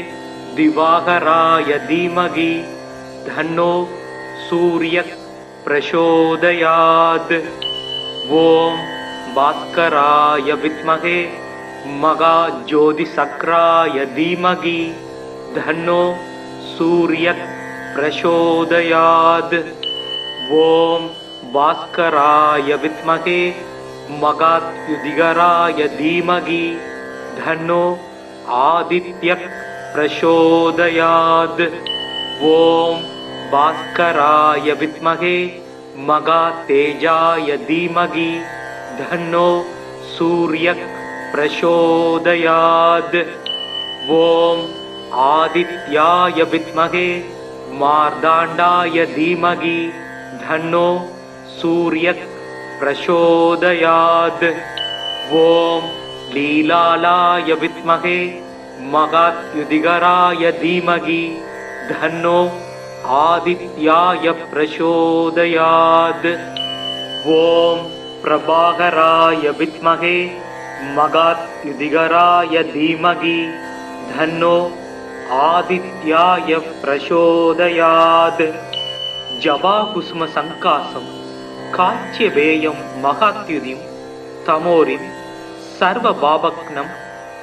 திவாகராய தீமகி தன்னோ சூரியக் பிரசோதயாத். ஓம் பாஸ்கராய வித்மஹே மகாஜோதிசக்ராய தீமகி தன்னோ சூரியக் பிரசோதயாத். ஓம் பாஸ்கராய வித்மஹே மகாத்யுதிகராய தீமகி தன்னோ ஆதித்யக் பிரசோதயாத். ஓம் பாஸ்கராய வித்மஹே மகாதேஜாய தீமகி தன்னோ சூரியக் பிரசோதயாத். ஓம் ஆதித்யாய வித்மஹே மார்தாண்டாய தீமகி தன்னோ சூரியக் பிரசோதயாத். ஓம் லீலாலாய வித்மஹே மகாத்யுதிகராய தீமகி தன்னோ ஆதித்யாய பிரசோதயாத். ஓம் பிரபாகராய வித்மஹே மகாத்யுதிகராய தீமகி தன்னோ आदित्याय प्रचोदयात् जवाकुसुम संकासं काच्यवेयं महात्युदिं तमोरिं सर्वभावग्नं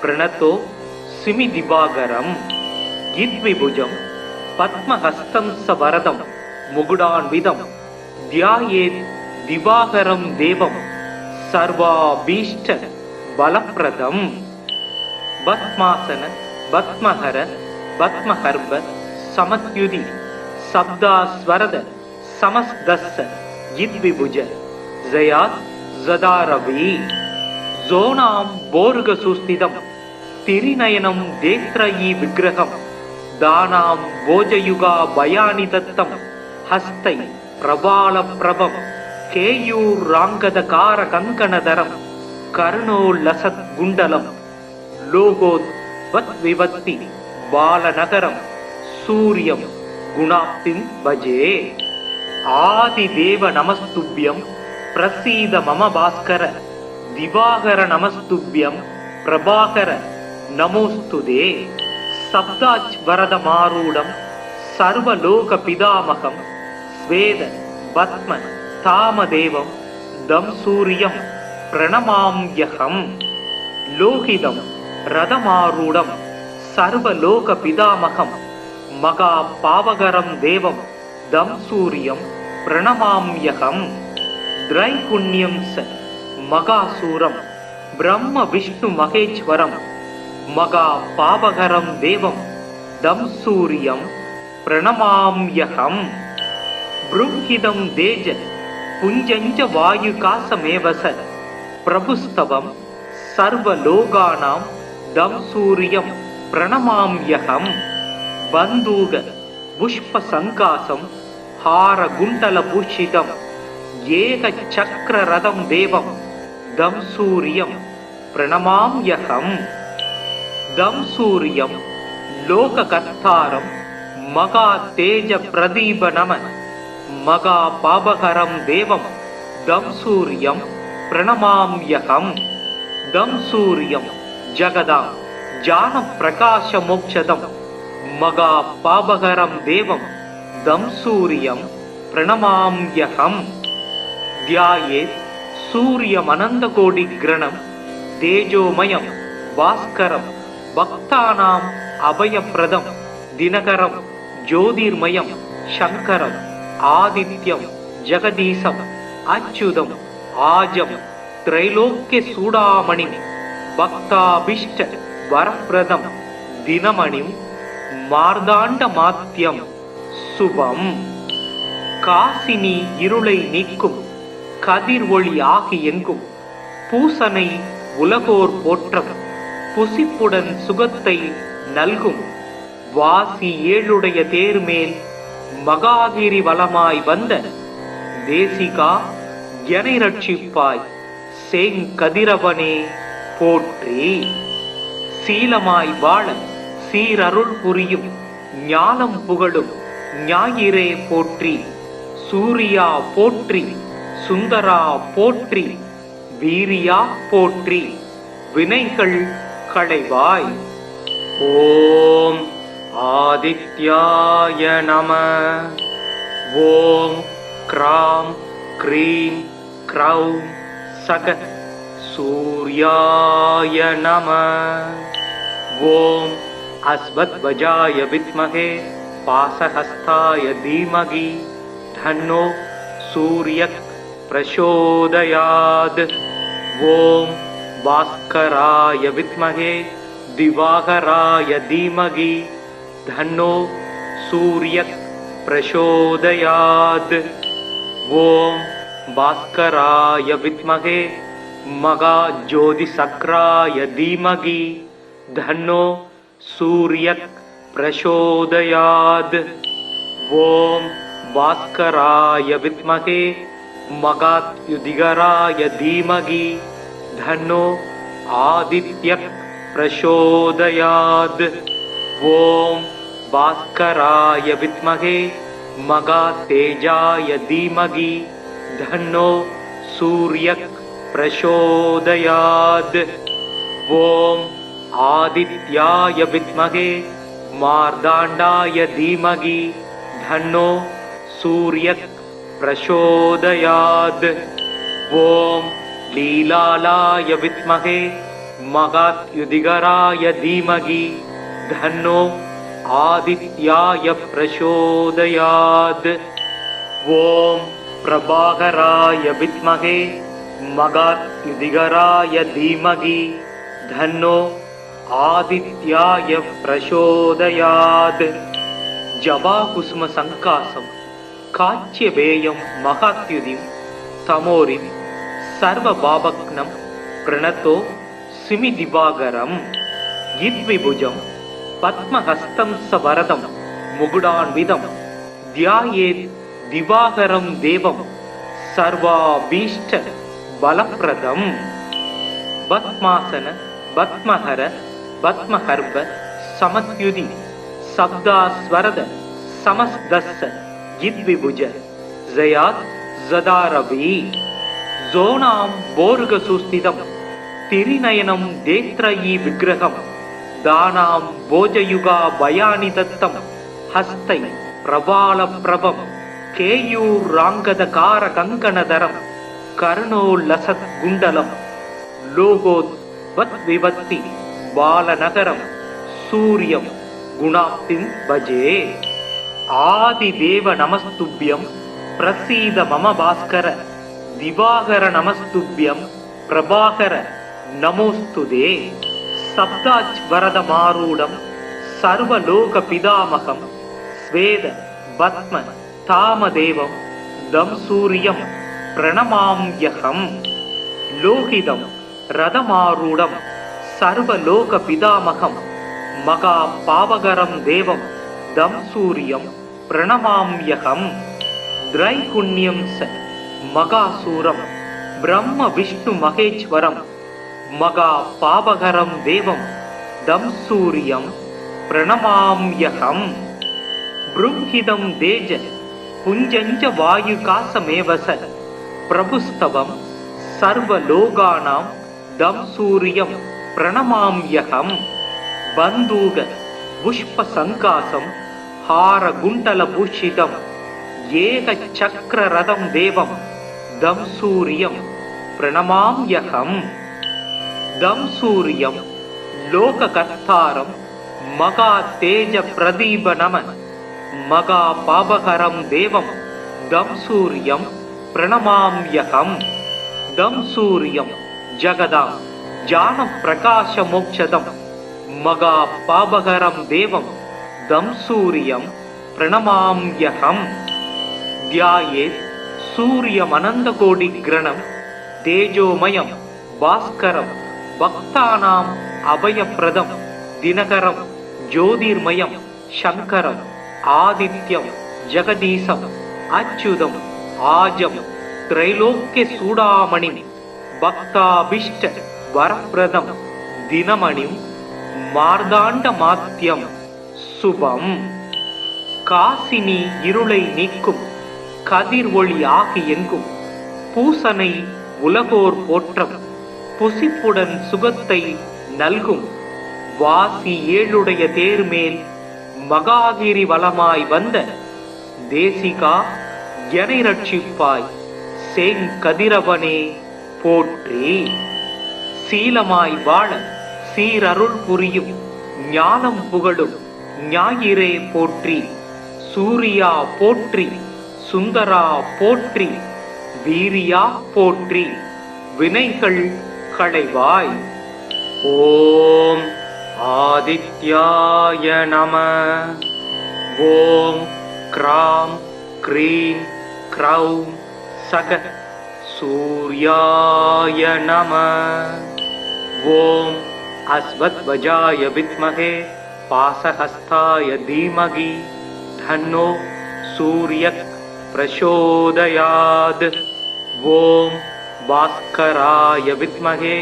प्रणतो सिमिदिवागरं गिद्विभुजं पद्महस्तं सवरदं मुकुडान्वितं ध्यायेत् दिवाकरं देवं सर्वाभीष्ट बलप्रदम् पद्मासन पद्महर पद्महर्व समत्युदि शब्दास्वरद समस्तस्य यद्विभुज जयात् जदारवि जोनां बोर्गसुस्थितं तिरिनयनं देत्रयी विग्रहं दानां भोजयुगा भयानि दत्तं हस्तै प्रबालप्रभं केयूराङ्गदकारकङ्कणधरं कर्णोल्लसद्गुण्डलं लोकोद्वद्विवत्ति बालनगरं सूर्यं गुणाप्तिं भजे आदिदेव नमस्तुभ्यं प्रसीद मम भास्कर दिवाकर नमस्तुभ्यं प्रभाकर नमोस्तुते सप्ताज्वरदमारूढं सर्वलोकपितामहं स्वेद पद्म तामदेवं दं सूर्यं प्रणमाम्यहं लोहितं रथमारूढं सर्वलोकपितामहं महापावकरं देवं दं सूर्यं प्रणमाम्यहं त्रैगुण्यं स महासूरं ब्रह्म विष्णु महेश्वरं महापावकरं देवं दं सूर्यं प्रणमाम्यहं बृंहिदं तेज पुञ्जञ्च वायुकासमेव स प्रभुस्तवं सर्वलोकानां दं सूर्यं प्रणमाम्यहं बन्दूक पुष्पसङ्कासं हारकुण्डलभूषितं एकचक्ररथं देवं दं सूर्यं प्रणमाम्यहं दं सूर्यं लोककर्तारं महातेजप्रदीपनमः महापावकरं देवं दं सूर्यं प्रणमाम्यहं दं सूर्यं जगदां ज्ञानप्रकाशमोक्षदं महापावकरं देवं दं सूर्यं प्रणमाम्यहं ध्यायेत् सूर्यमनन्तकोटिग्रणं तेजोमयं भास्करं भक्तानाम् अभयप्रदं दिनकरं ज्योतिर्मयं शङ्करम् आदित्यं जगदीशम् अच्युतम् आजं त्रैलोक्यचूडामणिं भक्ताभीष्ट वरप्रदं दिनमणिं मार्ताण्डमात्यं शुभम् காசினி இருளை நீக்கும் கதிர் ஒளி ஆகி எங்கும் பூசனை உலகோர் போற்றம் புசிப்புடன் சுகத்தை நல்கும் வாசி ஏழுடைய தேர்மேல் மகாகிரி வலமாய் வந்த தேசிகா எனை ரட்சிப்பாய் சேங்கதிரவனே போற்றி சீலமாய் வாழ சீரருள் புரியும் ஞானம் புகழும் ஞாயிறே போற்றி சூரியா போற்றி சுந்தரா போற்றி வீரியா போற்றி வினைகள் களைவாய் ஓம் ஆதித்யாய நம ஓம் க்ராம் க்ரீம் க்ரௌம் சக சூர்யாய நம ஓம் அஸ்வத்வஜாய வித்மஹே पासहस्ताय धीमहि धन्नो सूर्यः प्रचोदयात् ॐ भास्कराय विद्महे दिवाकराय धीमहि धन्नो सूर्यः प्रचोदयात् ॐ भास्कराय विद्महे महाज्योतिसक्राय धीमहि धन्नो सूर्यः प्रचोदयात् ॐ भास्कराय विद्महे महात्युदिगराय धीमहि धन्नो आदित्यः प्रचोदयात् ॐ भास्कराय विद्महे महातेजाय धीमहि धन्नो सूर्यः प्रचोदयात् ॐ आदित्याय विद्महे मार्दाण्डाय धीमहि धन्नो सूर्यः प्रचोदयात्। ॐ लीलालाय विद्महे मगात्युदिगराय धीमहि धन्नो आदित्याय प्रचोदयात्। ॐ प्रभाकराय विद्महे मगात्युदिगराय धीमहि धन्नो आदित्याय प्रचोदयात्। जवाकुसुम संकासं काच्यवेयं महात्युदिं तमोरिं सर्वभावग्नं प्रणतो सिमिदिवागरं यद्विभुजं पद्महस्तं सवरदं मुकुडान्वितं ध्यायेत् दिवाकरं देवं सर्वाभीष्ट बलप्रदम्। पद्मासन पद्महर पद्महर्व समत्युदि शब्दास्वरद समस्तस्य यद्विभुज जयात् जदारवि। जोनां बोर्गसुस्थितं तिरिनयनं देत्रयी विग्रहं दानां भोजयुगा भयानि दत्तं हस्तै प्रबालप्रभं केयूराङ्गदकारकङ्कणधरं कर्णोल्लसद्गुण्डलं लोकोद्वद्विभक्ति बालनगरं सूर्यं गुणाप्तिं भजे। आदिदेव नमस्तुभ्यं प्रसीद मम भास्कर दिवाकर नमस्तुभ्यं प्रभाकर नमोस्तुते। सप्ताच्वरदमारूढं सर्वलोकपितामहं स्वेद पद्म तामदेवं दं सूर्यं प्रणमाम्यहं। लोहितं रथमारूढं सर्वलोकपितामहं महापावकरं देवं दं सूर्यं प्रणमाम्यहं। त्रैगुण्यं स महासूरं ब्रह्म विष्णु महेश्वरं महापावकरं देवं दं सूर्यं प्रणमाम्यहं। बृंहिदं तेज पुञ्जञ्च वायुकासमेव स प्रभुस्तवं सर्वलोकानां दं सूर्यं प्रणमाम्यहं। बन्धूक पुष्पसङ्कासं हारकुण्डलभूषितं एकचक्ररथं देवं दं सूर्यं प्रणमाम्यहं। दं सूर्यं लोककर्तारं महातेजप्रदीपनम महापावकरं देवं दं सूर्यं प्रणमाम्यहं। दं सूर्यं जगदां ज्ञानप्रकाशमोक्षदं महापावकरं देवं दं सूर्यं प्रणमाम्यहं। ध्यायेत् सूर्यमनन्तकोटिग्रणं तेजोमयं भास्करं भक्तानाम् अभयप्रदं दिनकरं ज्योतिर्मयं शङ्करं आदित्यं जगदीशं अच्युतम् आजं त्रैलोक्यचूडामणिं भक्ताभीष्ट वरप्रदं दिनमणिं मार्ताण्डमात्यं शुभम्। காசினி இருளை நீக்கும் கதிர் ஒளி ஆகி எங்கும் பூசனை உலகோர் போற்றம் புசிப்புடன் சுகத்தை நல்கும் வாசி ஏழுடைய தேர்மேல் மகாகிரி வலமாய் வந்த தேசிகா எனை ரட்சிப்பாய் செங்கதிரவனே போற்றி. சீலமாய் வாழ சீரருள் புரியும் ஞானம் புகழும் ஞாயிறே போற்றி. சூரியா போற்றி, சுந்தரா போற்றி, வீரியா போற்றி, வினைகள் களைவாய். ஓம் ஆதித்யாய நம. ஓம் க்ராம் க்ரீம் க்ரௌம் சக சூர்யாய நம. ஓம் அஸ்வத்வஜாய வித்மஹே பாசஹஸ்தாய தீமகி தன்னோ சூர்யः பிரசோதயாத். ஓம் பாஸ்கராய வித்மஹே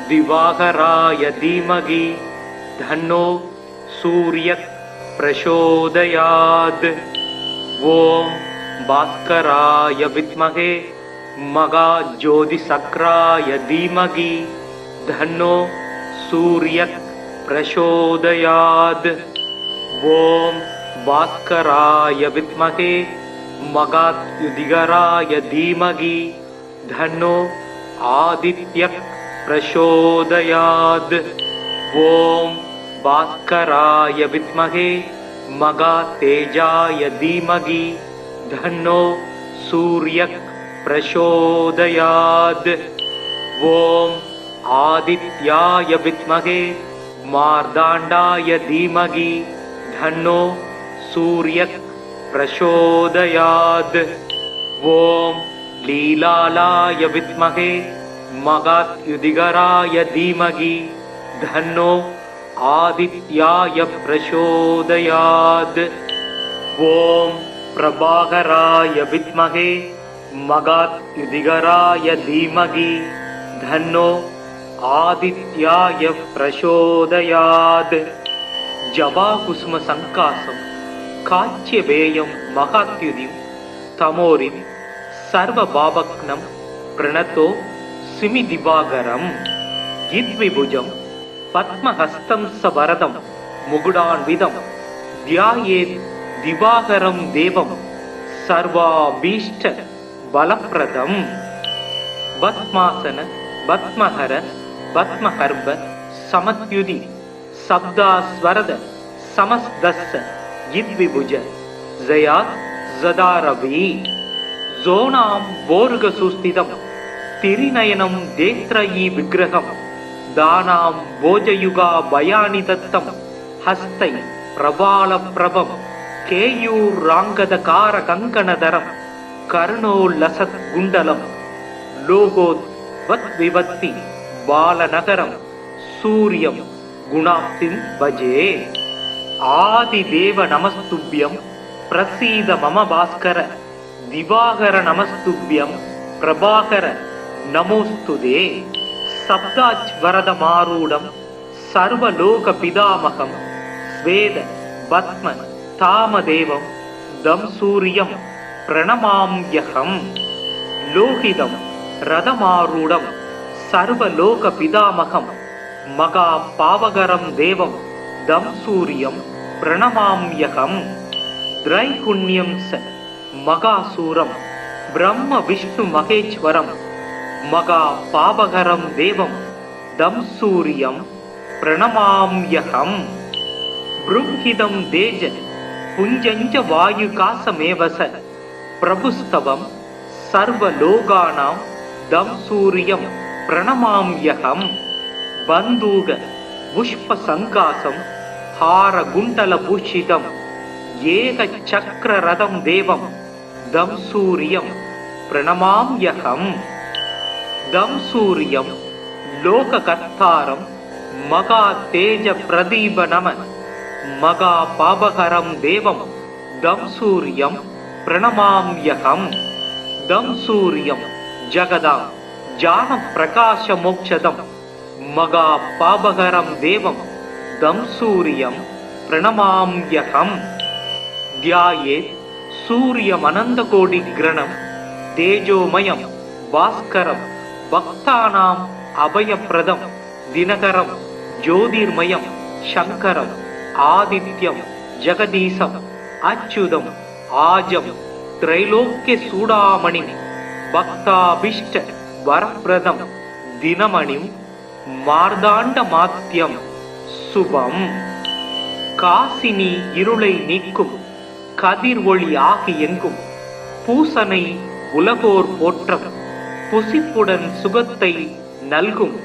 திவாகராய தீமகி தன்னோ சூர்யः பிரசோதயாத். ஓம் பாஸ்கராய வித்மஹே மகாஜோதிசக்ராய தீமகி தன்னோ சூர்யः பிரசோதயாத். ஓம் பாஸ்கராய வித்மகே மகாத்யுதிகராய தீமகி தன்னோ ஆதித்யக் பிரசோதயாத். ஓம் பாஸ்கராய வித்மகே மகாதேஜாய தீமகி தன்னோ சூர்யக் பிரசோதயாத். ஓம் ஆதித்யாய வித்மகே மார்தாண்டாய தீமகி தன்னோ சூர்யக் பிரசோதயாத். ஓம் லீலாலாய வித்மகே மகாத்யுதிகராய தீமகி தன்னோ ஆதித்யாய பிரசோதயாத். ஓம் பிரபாகராய வித்மகே மகாத்யுதிகராய தீமகி தன்னோ ஆதித்யாய பிரசோதயாத். ஜபாகுசும சங்காசம் காச்சியவேயம் மகாத்யுதிம் தமோரிம் சர்வபாபக்னம் பிரணதோ சிமி திவாகரம். யித்விபுஜம் பத்மஹஸ்தம் சவரதம் முகுடான்விதம் தியாயேத் திவாகரம் தேவம் சர்வாபீஷ்ட பலப்ரதம். பத்மாசன பத்மஹர பத்மஹர்ப சமத்யுதி சப்தாஸ்வரத சமஸ்தஸ்ஸ யித்விபுஜ ஜயாத் ஜதாரவி. ஜோனாம் போர்க சுஸ்திதம் திரிநயனம் தேத்ரயீ விக்கிரகம் தானாம் போஜயுகா பயானி தத்தம் ஹஸ்தை பிரபால பிரபம் கேயூர் ராங்கத கார கங்கணதரம் கர்ணோல்லசத் குண்டலம் லோகோத் வத் விவத்தி பாலநகரம் சூரியம் குணாப்திம் பஜே. ஆதிதேவ நமஸ்துப்யம் பிரசீத மம பாஸ்கர திவாகர நமஸ்துப்யம் பிரபாகர நமோஸ்துதே. சப்தாச்வரதமாரூடம் சர்வலோக பிதாமகம் ஸ்வேத பத்ம தாமதேவம் தம் சூரியம் பிரணமாம்யகம். லோகிதம் ரதமாரூடம் சர்வலோக பிதாமகம் மகா பாவகரம் தேவம் தம் சூரியம் பிரணமாம்யகம். திரைகுண்யம் ச மகாசூரம் பிரம்ம விஷ்ணு மகேஸ்வரம் மகா பாவகரம் தேவம் தம் சூரியம் பிரணமாம்யகம். ப்ரும்ஹிதம் தேஜ புஞ்சஞ்ச வாயுகாசமேவச பிரபுஸ்தவம் சர்வலோகானாம் தம் சூரியம் பிரணமாம்யகம். பந்தூக புஷ்ப சங்காசம் ஹார குண்டல பூஷிதம் ஏக சக்கர ரதம் தேவம் தம் சூரியம் பிரணமாம்யகம். தம் சூரியம் லோககர்த்தாரம் மகா தேஜ பிரதீப நம மகா பாபகரம் தேவம் தம் சூரியம் பிரணமாம்யகம். தம் சூரியம் ஜகதாம் ஜான பிரகாச மோக்ஷதம் மகா பாபகரம் தேவம் தம் சூரியம் பிரணமாம்யகம். தியாயேத் சூரியமனந்த கோடி கிரணம் தேஜோமயம் பாஸ்கரம் பக்தானாம் அபயப்பிரதம் தினகரம் ஜோதிர்மயம் சங்கரம் ஆதித்யம் ஜெகதீசம் அச்சுதம் ஆஜம் திரைலோக்கிய சூடாமணி பக்தாபிஷ்ட வரப்பிரதம் தினமணிம் மார்தாண்ட மாத்தியம் சுபம். காசினி இருளை நீக்கும் கதிர் ஒளி ஆகி எங்கும் பூசனை உலகோர் போற்றம் புசிப்புடன் சுகத்தை நல்கும்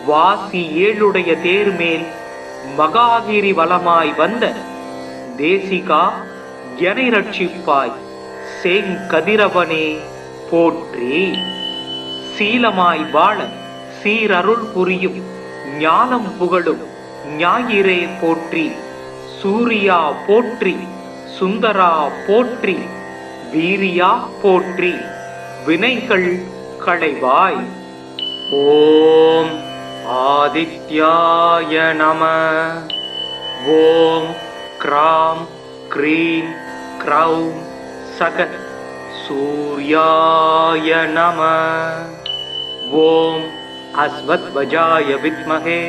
வாசி ஏழுடைய தேர்மேல் மகாகிரி வலமாய் வந்த தேசிகா எனை ரட்சிப்பாய் சேங்கதிரவனே போற்றி. சீலமாய் வாழ சீரருள் புரியும் ஞானம் புகழும் ஞாயிறே போற்றி. சூரியா போற்றி சுந்தரா போற்றி வீரியா போற்றி வினைகள் களைவாய். ஓம் ஆதித்யாய நம. ஓம் க்ராம் க்ரீம் க்ரௌம் சகத் சூர்யாய நம. ஓம் அஸ்வத்வஜாய வித்மஹே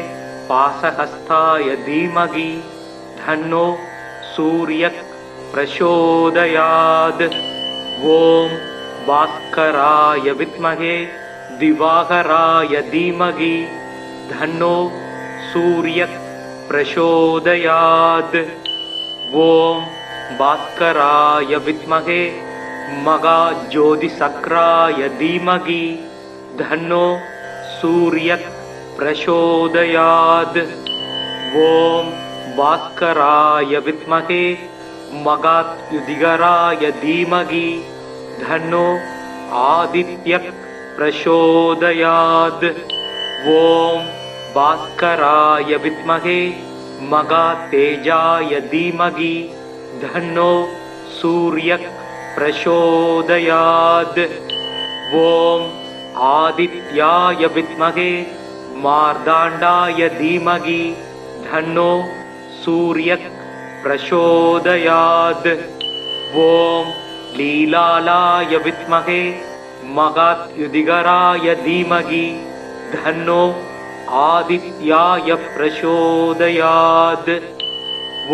பாசஹஸ்தாய தீமகி தன்னோ सूर्यः प्रचोदयात्। ॐ भास्कराय विद्महे दिवाकराय धीमहि तन्नो सूर्यः प्रचोदयात्। ॐ भास्कराय विद्महे महाज्योतिषचक्राय धीमहि तन्नो सूर्यः प्रचोदयात्। ॐ भास्कराय विद्महे महायुधिकराय धीमहि तन्नो आदित्यः प्रचोदयात्। ॐ भास्कराय विद्महे महातेजाय धीमहि तन्नो सूर्यः प्रचोदयात्। ॐ आदित्याय विद्महे मार्ताण्डाय धीमहि तन्नो सूर्यः प्रचोदयात्। ॐ लीलालाय विद्महे महायुधिकराय धीमहि तन्नो आदित्याय प्रचोदयात्।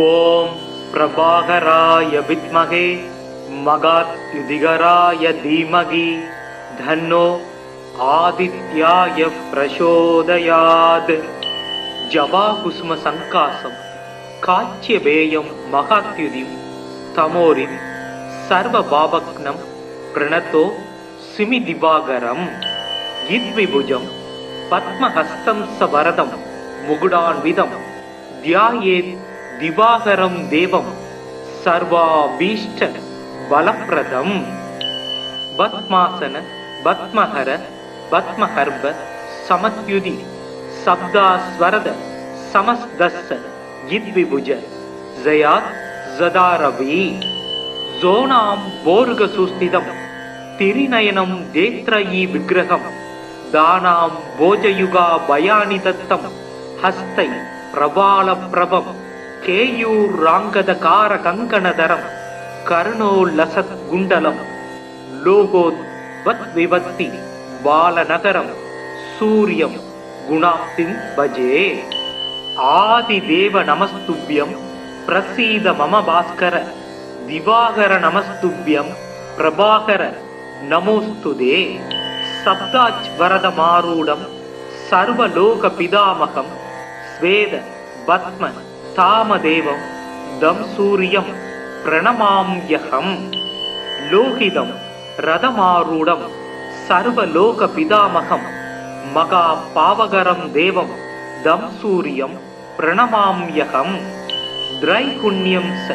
ॐ प्रभाकराय विद्महे महायुधिकराय धीमहि तन्नो आदित्याय प्रचोदयात्। जवाकुसुम संकासं काच्यवेयं महात्युदिं तमोरिं सर्वभावग्नं प्रणतो सिमिदिवाकरम्। यद्विभुजं पद्महस्तं सवरदं मुकुटान्वितं ध्यायेत् दिवाकरं देवं सर्वाभीष्ट बलप्रदम्। पद्मासन पद्महर पद्महर्भ समत्युदि शब्दास्वरद समस्तस्य यद्विभुज जयात् जदारवि। जोनां भोर्गसुस्थितं तिरिनयनं देत्रयी विग्रहं दानां भोजयुगा भयानि दत्तं हस्तै प्रबालप्रभं केयूराङ्गदकारकङ्कणधरं कर्णोल्लसत्कुण्डलं लोकोद्वद्विभक्ति बालनगरं सूर्यं गुणाप्तिं भजे। आदिदेव नमस्तुभ्यं प्रसीद मम भास्कर दिवाकर नमस्तुभ्यं प्रभाकर नमोस्तुते। सप्ताज्वरदमारूढं सर्वलोकपितामहं स्वेद पद्म तामदेवं दं सूर्यं प्रणमाम्यहम्। लोहितं रथमारूढं सर्वलोकपितामहं महापावकरं देवं दं सूर्यं प्रणमाम्यहम्। त्रैगुण्यं स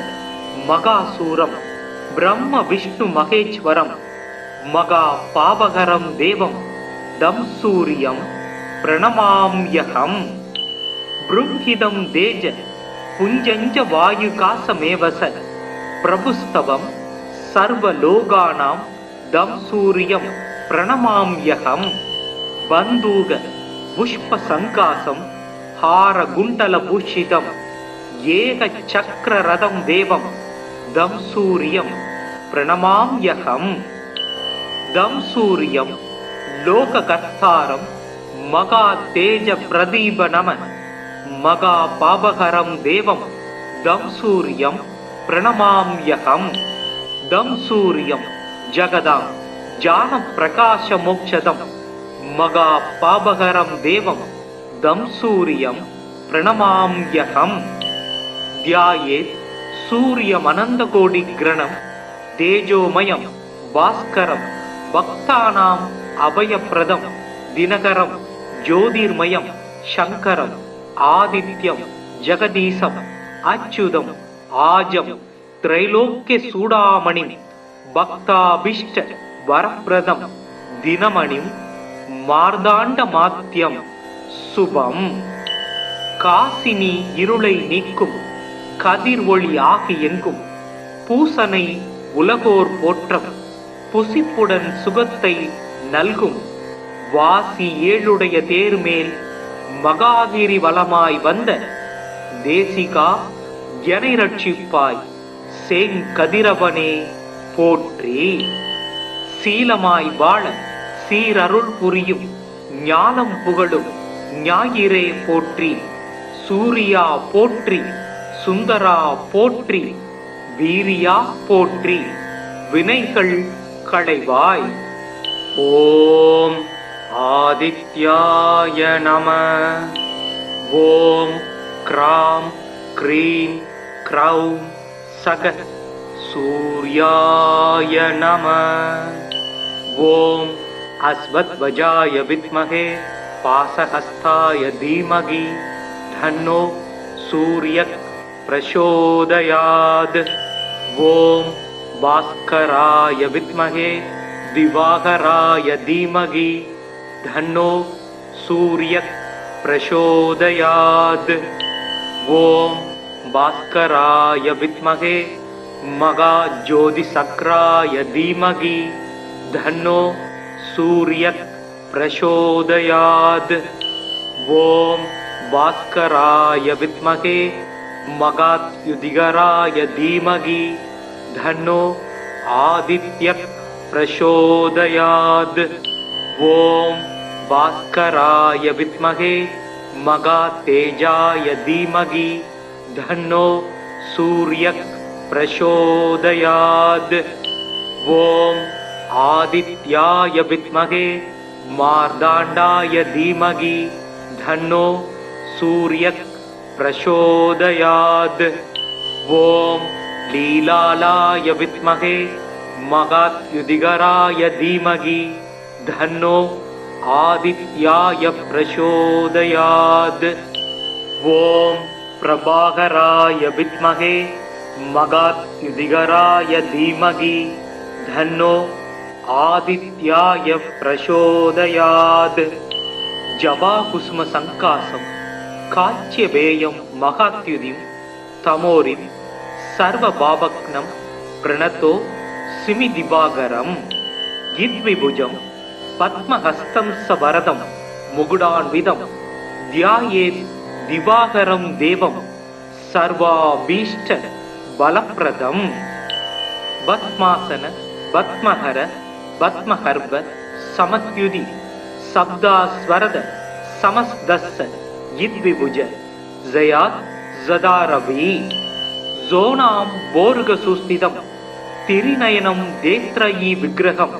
महासूरं ब्रह्म विष्णु महेश्वरं महापावकरं देवं दं सूर्यं प्रणमाम्यहम्। बृंहिदं तेज पुञ्जञ्च वायुकासमेव स प्रभुस्तवं सर्वलोकानां दं सूर्यं प्रणमाम्यहम्। बन्धूक पुष्पसङ्कासं हारकुण्डलभूषितं एकचक्ररथं देवं दं सूर्यं प्रणमाम्यहम्। दं सूर्यं लोककर्तारं महातेजप्रदीपनम महापावकरं देवं दं सूर्यं प्रणमाम्यहम्। दं सूर्यं जगदां जानप्रकाशमोक्षदं महापावकरं देवं दं सूर्यं प्रणमाम्यहम्। ध्यायेत् सूर्यमनन्तकोटिग्रणं तेजोमयं भास्करं भक्तानाम् अभयप्रदं दिनकरं ज्योतिर्मयं शङ्करम् आदित्यं जगदीशम् अच्युतम् आजं त्रैलोक्यचूडामणिं भक्ताभीष्ट वरप्रदं दिनमणिं मार्ताण्डमात्यं சுபம். காசினி இருளை நீக்கும் கதிர் ஒளி ஆகி எங்கும் பூசனை உலகோர் போற்றம் புசிப்புடன் சுகத்தை நல்கும் வாசி ஏழுடைய தேர்மேல் மகாகிரி வலமாய் வந்த தேசிகா எனை ரட்சிப்பாய் செங்கதிரவனே போற்றி. சீலமாய் வாழ சீரருள் புரியும் ஞானம் புகழும் ஞாயிறே போற்றி. சூரியா போற்றி சுந்தரா போற்றி, வீரியா போற்றி, வினைகள் களைவாய். ஓம் ஆதித்யாய நம. ஓம் க்ராம் க்ரீம் க்ரௌம் சக சூர்யாய நம. ஓம் அஸ்வத்வஜாய வித்மஹே பாசஹஸ்தாய தீமகி தன்னோ சூர்யக் பிரசோதயாத். ஓம் பாஸ்கராய வித்மஹே திவாகராய தீமகி தன்னோ சூர்யக் பிரசோதயாத். ஓம் பாஸ்கராய வித்மஹே மகாஜோதிசக்ராய தீமகி தன்னோ சூர்யக் பிரசோதயாத். ஓம் பாஸ்கராய வித்மஹே மகாத்யுதிகராய தீமகி தன்னோ ஆதித்யக் பிரசோதயாத். ஓம் பாஸ்கராய வித்மஹே மகாதேஜாய தீமகி தன்னோ சூர்யக் பிரசோதயாத். ஓம் ஆதித்யாய வித்மஹே மார்தாண்டாய தீமகி தன்னோ சூர்யக் பிரசோதயாத். ஓம் லீலாலாய வித்மஹே மகாத்யுதிகராய தீமகி தன்னோ ஆதித்யாய பிரசோதயாத். ஓம் பிரபாகராய வித்மஹே மகாத்யுதிகராய தீமகி தன்னோ ஆதித்யாய பிரசோதயாத். ஜபாகுசும சங்காசம் காச்சியபேயம் மகாத்யுதிம் தமோரிம் சர்வபாபக்னம் பிரணதோ சிமிதிபாகரம். கித்விபுஜம் பத்மஹஸ்தம் சவரதம் முகுடான்விதம் தியாயேத் திவாகரம் தேவம் சர்வாபீஷ்ட பலப்ரதம். பத்மாசன பத்மஹர பத்மஹர்வ சமத்யுதி சப்தாஸ்வரத சமஸ்தஸ்ஸ யித்விபுஜ ஜயாத் ஜதாரவி. ஜோனாம் போர்க சுஸ்திதம் திரிநயனம் தேத்ரயி விக்கிரகம்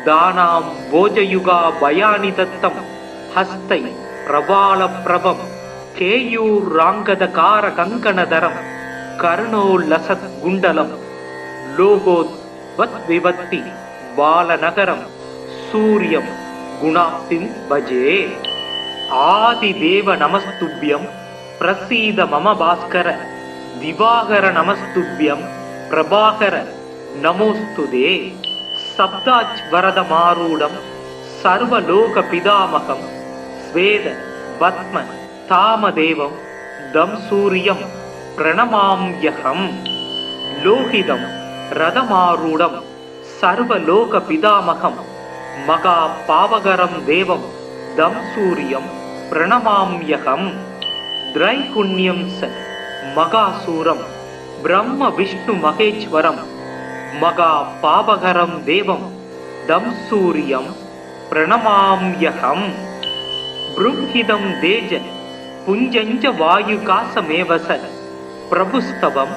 தானாம் போஜயுகா பயானி தத்தம் ஹஸ்தை பிரபால பிரபம் கேயூர் ராங்கத கார கங்கணதரம் கர்ணோ லசத் குண்டலம் லோகோத் வத் விவத்தி பாலநகரம் சூரியம் குணாப்திம் பஜே. ஆதிதேவ நமஸ்துப்யம் பிரசீத மம பாஸ்கர திவாகர நமஸ்துப்யம் பிரபாகர நமோஸ்துதே. சப்தாஜ் வரத மாரூடம் சர்வலோக பிதாமகம் ஸ்வேத பத்ம தாமதேவம் தம் சூரியம் பிரணமாம்யகம். லோகிதம் ரதமாரூடம் சர்வலோக பிதாமகம் மகா பாவகரம் தேவம் தம் சூரியம் பிரணமாம்யகம். திரைகுண்யம் ச மகாசூரம் பிரம்ம விஷ்ணு மகேஸ்வரம் மகா பாவகரம் தேவம் தம் சூரியம் பிரணமாம்யகம். ப்ரும்ஹிதம் தேஜ புஞ்சஞ்ச வாயுகாசமேவச பிரபுஸ்தவம்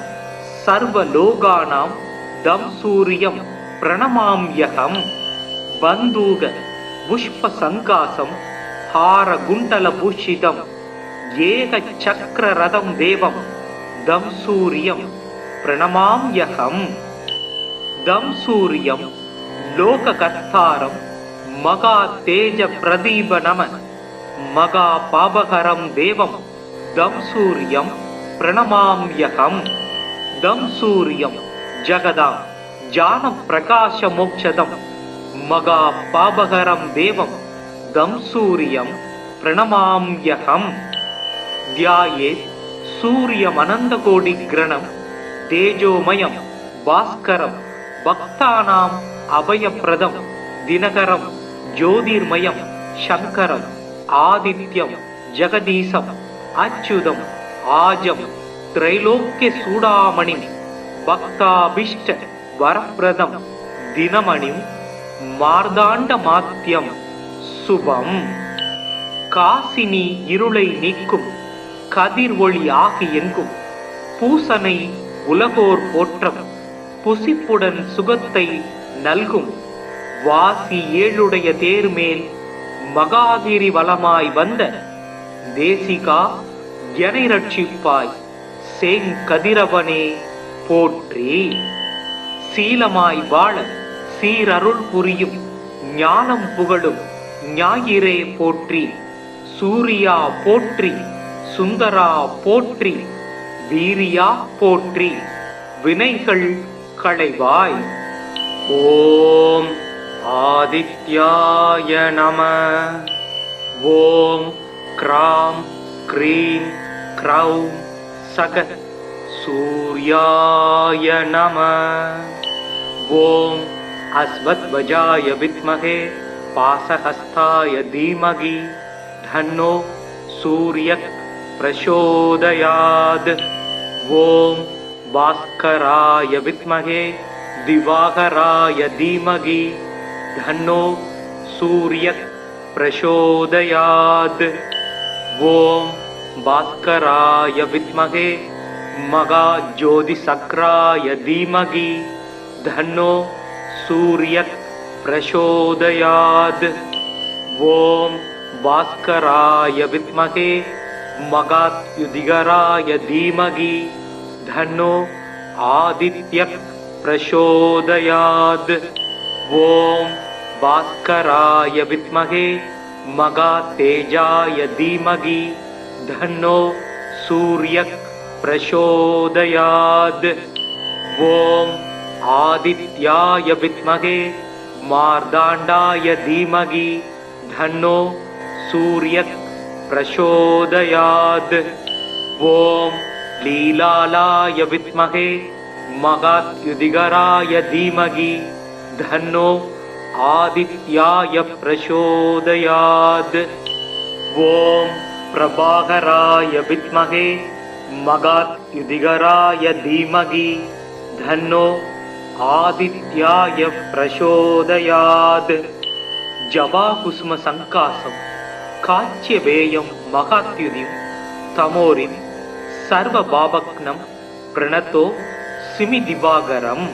சர்வலோகானாம் தம் சூரியம் பிரணமாம்யகம். பந்தூக புஷ்ப சங்காசம் ஹார குண்டல பூஷிதம் ஏக சக்கர ரதம் தேவம் தம் சூரியம் பிரணமாம்யகம். தம் சூரியம் லோககர்த்தாரம் மகா தேஜ பிரதீப நம மகா பாபகரம் தேவம் தம் சூரியம் பிரணமாம்யகம். தம் சூரியம் ஜகதாம் ஜான பிரகாச மோக்ஷதம் மகா பாபகரம் தேவம் தம் சூரியம் பிரணமாம்யகம். தியாயேத் சூரியமனந்த கோடி கிரணம் தேஜோமயம் பாஸ்கரம் பக்தானாம் அபயப்பிரதம் தினகரம் ஜோதிர்மயம் சங்கரம் ஆதித்யம் ஜெகதீசம் அச்சுதம் ஆஜம் திரைலோக்கிய சூடாமணி பக்தாபிஷ்ட வரப்பிரதம் தினமணிம் மார்தாண்ட மாத்தியம் சுபம். காசினி இருளை நீக்கும் கதிர் ஒளி ஆகி எங்கும் பூசனை உலகோர் போற்றம் புசிப்புடன் சுகத்தை நல்கும் வாசி ஏழுடைய தேர்மேல் மகாகிரி வலமாய் வந்த தேசிகா எனை ரட்சிப்பாய் செங்கதிரவனே போற்றி. சீலமாய் வாழ சீரருள் புரியும் ஞானம் புகழும் ஞாயிறே போற்றி. சூரியா போற்றி, சுந்தரா போற்றி, வீரியா போற்றி, வினைகள் களைவாய். ஓம் ஆதித்யாய நம. ஓம் க்ராம் க்ரீம் க்ரௌம் சக சூர்யாய நம. ஓம் அஸ்வத்வஜாய வித்மஹே பாசஹஸ்தாய தீமகி தன்னோ சூர்யக் பிரசோதயாத். ஓம் பாஸ்கராய வித்மஹே திவாகராய தீமகி தன்னோ சூர்யக் பிரசோதயாத். ஓம் பாஸ்கராய வித்மஹே மகாஜோதிசக்ராய தீமகி தன்னோ சூர்யக் பிரசோதயாத். ஓம் பாஸ்கராய வித்மஹே மகாத்யுதிகராய தீமகி தன்னோ ஆதித்யக் பிரசோதயாத். ஓம் பாஸ்கராய வித்மஹே மகாதேஜாய தீமகி தன்னோ சூர்யக் பிரசோதயாத். ஓம் ஆதித்யாய வித்மஹே மார்தாண்டாய தீமகி தன்னோ சூர்யக் பிரசோதயாத். ஓம் லீலாலாய வித்மஹே மகாத்யுதிகராய தீமகி தன்னோ ஆதித்யாய பிரசோதயாத். ஓம் பிரபாகராய வித்மஹே மகாத்யுதிகராய தீமகி தன்னோ ஆதித்யாய பிரசோதயாத். ஜபாகுசும சங்காசம் காச்சியபேயம் மகாத்யுதிம் தமோரிம் சர்வ பாபக்னம் பிரணதோ சிமி திவாகரம்.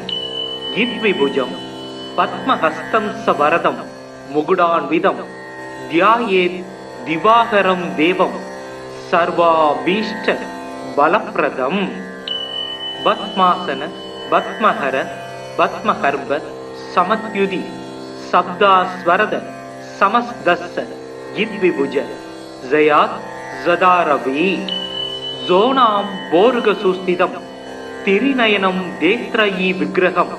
இத்விபுஜம் பத்மஹஸ்தம் சவரதம் முகுடான்விதம் தியாயேத் திவாகரம் தேவம் சர்வாபீஷ்ட பலப்பிரதம். பத்மாசன பத்மஹர பத்மஹர்ப சமத்யுதி சப்தாஸ்வரத சமஸ்தஸ்ஸ இத்விபுஜ ஜயாத் ஜதாரவி. ஜோனாம் போர்க சுஸ்திதம் திரிநயனம் தேத்ரயி விக்கிரகம்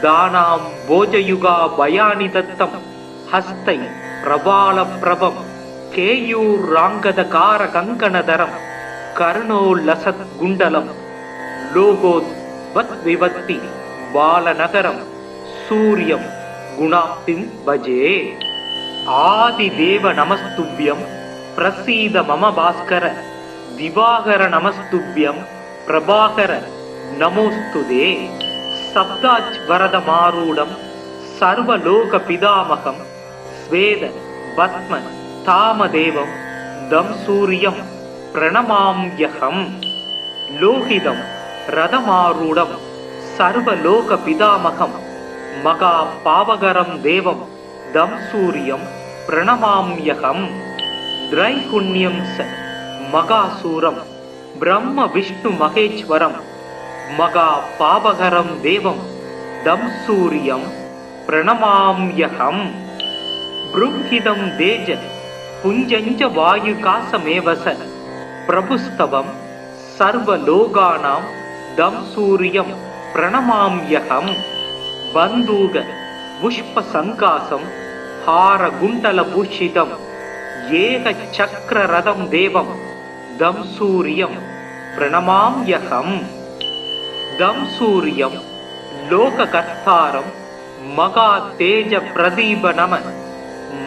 தானாம் போஜயுகா பயானி தத்தம் ஹஸ்தை பிரபால பிரபம் கேயூர் ராங்கத கார கங்கணதரம் கர்ணோல்லசத் குண்டலம் லோகோத் வத் விவத்தி பாலநகரம் சூரியம் குணாப்திம் பஜே. ஆதிதேவ நமஸ்துப்யம் பிரசீத மம பாஸ்கர திவாகர நமஸ்துப்யம் பிரபாகர நமோஸ்துதே. சப்தாஜ் வரத மாரூடம் சர்வலோக பிதாமகம் ஸ்வேத பத்ம தாமதேவம் தம் சூரியம் பிரணமாம்யகம். லோகிதம் ரதமாரூடம் சர்வலோக பிதாமகம் மகா பாவகரம் தேவம் தம் சூரியம் பிரணமாம்யகம். திரைகுண்யம் ச மகாசூரம் பிரம்ம விஷ்ணு மகேஸ்வரம் மகா பாவகரம் தேவம் தம் சூரியம் பிரணமாம்யகம். ப்ருஹிதம் தேஜ புஞ்சஞ்ச வாயுகாசமேவச பிரபுஸ்தவம் சர்வலோகானாம் தம் சூரியம் பிரணமாம்யகம். பந்தூக புஷ்ப சங்காசம் ஹார குண்டல பூஷிதம் ஏக சக்கர ரதம் தேவம் தம் சூரியம் பிரணமாம்யகம். தம் சூரியம் லோககர்த்தாரம் மகா தேஜ பிரதீப நம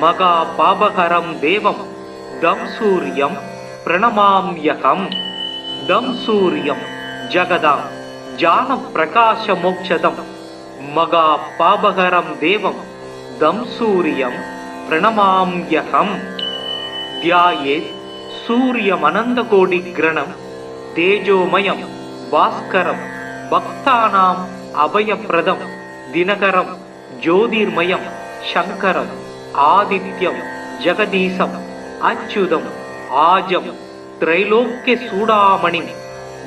மகா பாபகரம் தேவம் தம் சூரியம் பிரணமாம்யகம். தம் சூரியம் ஜகதாம் ஜான பிரகாச மோக்ஷதம் மகா பாபகரம் தேவம் தம் சூரியம் பிரணமாம்யகம். தியாயேத் சூரியமனந்த கோடி கிரணம் தேஜோமயம் பாஸ்கரம் பக்தானாம் அபயப்பிரதம் தினகரம் ஜோதிர்மயம் சங்கரம் ஆதித்யம் ஜெகதீசம் அச்சுதம் ஆஜம் திரைலோக்கிய சூடாமணி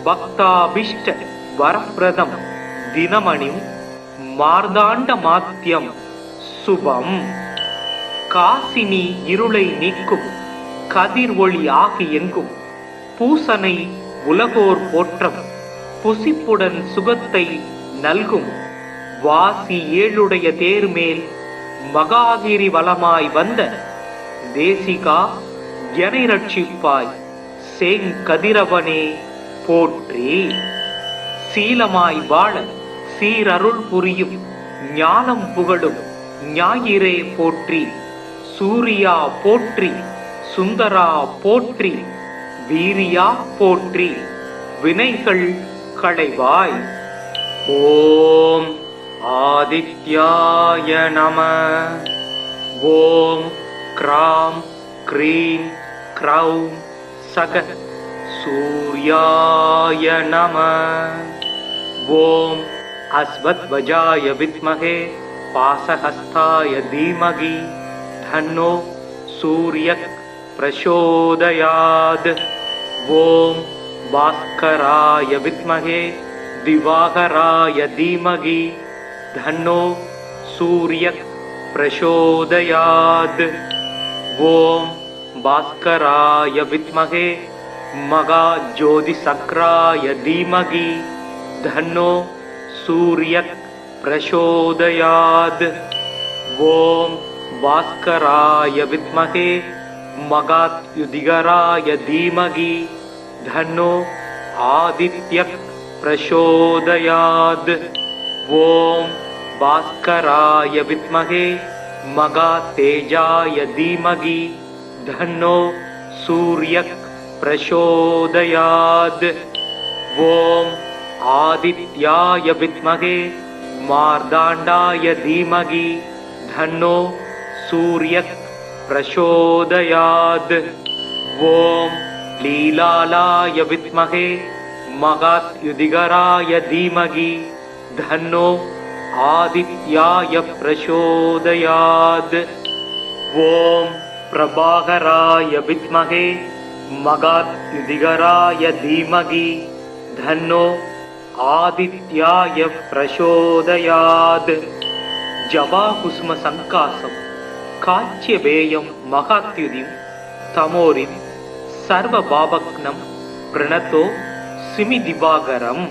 பக்தாபிஷ்ட வரப்பிரதம் தினமணி மார்தாண்ட மாத்தியம் சுபம். காசினி இருளை நீக்கும் கதிர் ஒளி ஆகி எங்கும் பூசனை உலகோர் போற்றம் புசிப்புடன் சுகத்தை நல்கும் வாசி ஏழுடைய தேர்மேல் மகாகிரி வலமாய் வந்த தேசிகா எனை ரட்சிப்பாய் சேங்கதிரவனே போற்றி. சீலமாய் வாழ சீரருள் புரியும் ஞானம் புகழும் ஞாயிறே போற்றி. சூரியா போற்றி, சுந்தரா போற்றி, வீரியா போற்றி, வினைகள் களைவாய். ஓம் ஆதித்யாய நம. ஓம் க்ராம் க்ரீம் க்ரௌம் சக சூர்யாய நம. ஓம் அஸ்வத்வஜாய வித்மஹே பாசஹஸ்தாய தீமகி தன்னோ சூர்யக் பிரசோதயாத். ஓம் பாஸ்கராய வித்மஹே திவாகராய தீமகி தன்னோ சூர்யக் பிரசோதயாத். ஓம் பாஸ்கராய வித்மஹே மகாஜோதிசக்ராய தீமகி தன்னோ சூர்யக் பிரசோதயாத். ஓம் பாஸ்கராய வித்மஹே மகாத்யுதிகராய தீமகி தன்னோ ஆதித்யக் பிரசோதயாத். ஓம் பாஸ்கராய வித்மஹே மகாதேஜாய தீமகி தன்னோ சூர்யக் பிரசோதயாத். ஓம் ஆதித்யாய வித்மஹே மார்தாண்டாய தீமகி தன்னோ சூர்யக் பிரசோதயாத். ஓம் லீலாலாய வித்மஹே மகாத்யுதிகராய தீமகி தன்னோ ஆதித்யாய பிரசோதயாத். ஓம் பிரபாகராய வித்மஹே மகாத்யுதிகராய தீமகி தன்னோ ஆதித்யாய பிரசோதயாத். ஜபாகுஸ்ம சங்காசம் காச்சியபேயம் மகாத்யுதிம் தமோரிம் சர்வ பாபக்னம் பிரணதோ சிமி திவாகரம்.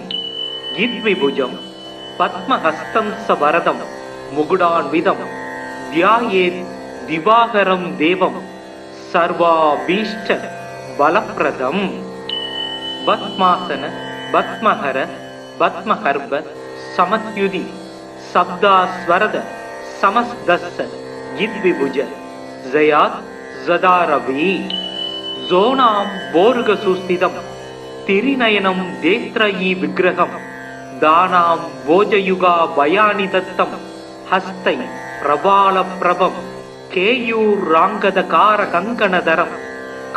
யித்விபுஜம் பத்மஹஸ்தம் சவரதம் முகுடான்விதம் தியாயேத் திவாகரம் தேவம் சர்வாபீஷ்ட பலப்ரதம். பத்மாசன பத்மஹர பத்மஹர்ப சமத்யுதி சப்தாஸ்வரத சமஸ்தஸ்ஸ யித்விபுஜ ஜயாத் ஜதாரவி. ஜோனாம் போர்க சுஸ்திதம் திரிநயனம் தேத்ரயி விக்கிரகம் தானாம் போஜயுகா பயானி தத்தம் ஹஸ்தை பிரபால பிரபம் கேயூர் ராங்கத கார கங்கணதரம்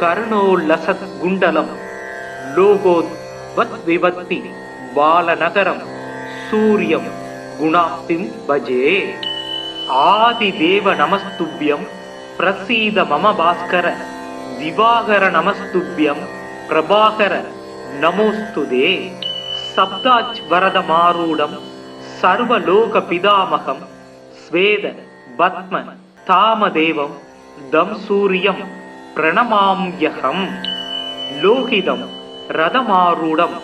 கர்ணோல்லசத் குண்டலம் லோகோத் வத் விவத்தி பாலநகரம் சூரியம் குணாப்திம் பஜே. ஆதிதேவ நமஸ்துப்யம் பிரசீத மம பாஸ்கர திவாகர நமஸ்துப்யம் பிரபாகர நமோஸ்துதே. சப்தாச் வரத மாரூடம் சர்வலோக பிதாமகம் ஸ்வேத பத்ம தாமதேவம் தம் சூரியம் பிரணமாம்யகம். லோகிதம் ரதமாரூடம்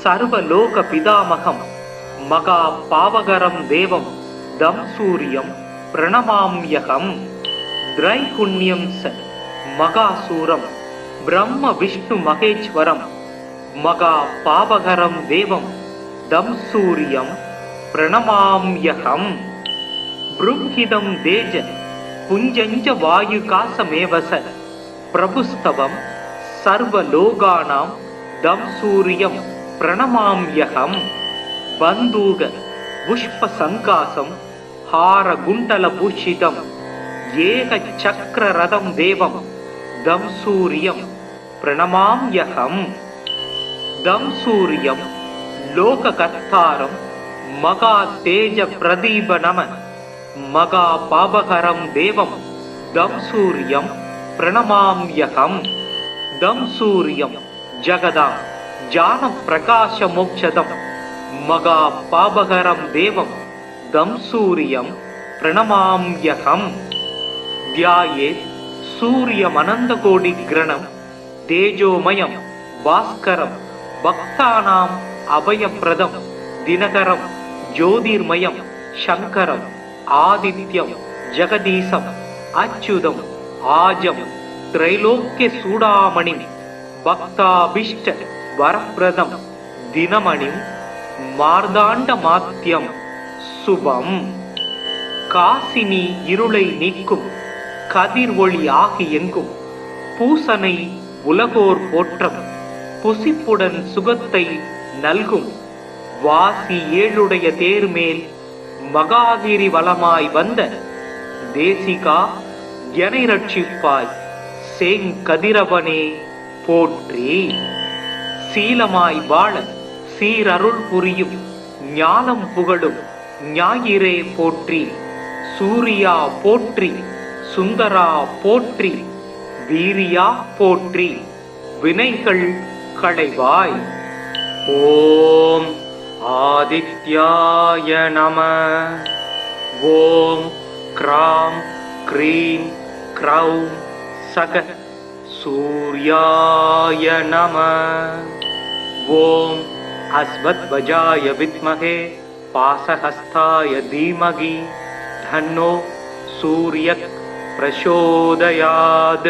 சர்வலோக பிதாமகம் மகா பாவகரம் தேவம் தம் சூரியம் பிரணமாம்யகம். திரைகுண்யம் ச மகாசூரம் பிரம்ம விஷ்ணு மகேஸ்வரம் மகா பாவகரம் தேவம் தம் சூரியம் பிரணமாம்யகம். ப்ரும்ஹிதம் தேஜ புஞ்சஞ்ச வாயுகாசமேவச பிரபுஸ்தவம் சர்வலோகானாம் தம் சூரியம் பிரணமாம்யகம். பந்தூக புஷ்ப சங்காசம் ஹார குண்டல பூஷிதம் ஏக சக்கர ரதம் தேவம் தம் சூரியம் பிரணமாம்யகம். தம் சூரியம் लोककर्तारं मगा तेज प्रदीप नम मगा पापहरं देवं दं सूर्यं प्रणमाम्यहं दं सूर्यं जगदां ज्ञानप्रकाशमोक्षदं मगा पापहरं देवं दं सूर्यं प्रणमाम्यहं ध्यायेत् सूर्यमनन्तकोटिग्रणं तेजोमयं भास्करं भक्तानाम् अभयप्रदं दिनकरं ज्योतिर्मयं शङ्करम् आदित्यं जगदीशम् अच्युतम् आजं त्रैलोक्यचूडामणिं भक्ताभीष्ट वरप्रदं दिनमणिं मार्ताण्डमात्यं शुभम् காசினி இருளை நீக்கும் கதிர் ஒளி ஆகி எங்கும் பூசனை உலகோர் போற்றம் புசிப்புடன் சுகத்தை நல்கும் வாசி ஏழுடைய தேர்மேல் மகாகிரி வலமாய் வந்த தேசிகா எனை ரட்சிப்பாய் செங்கதிரவனே போற்றி. சீலமாய் வாழ சீரருள் புரியும் ஞானம் புகழும் ஞாயிறே போற்றி. சூரியா போற்றி, சுந்தரா போற்றி, வீரியா போற்றி, வினைகள் களைவாய். ஓம் ஆதித்யாய நம. ஓம் கிராம் க்ரீம் க்ரௌம் சக சூர்யாய நம. ஓம் அஸ்வத்வஜாய வித்மஹே पासहस्ताय धीमहि धन्नो सूर्यः प्रचोदयात्.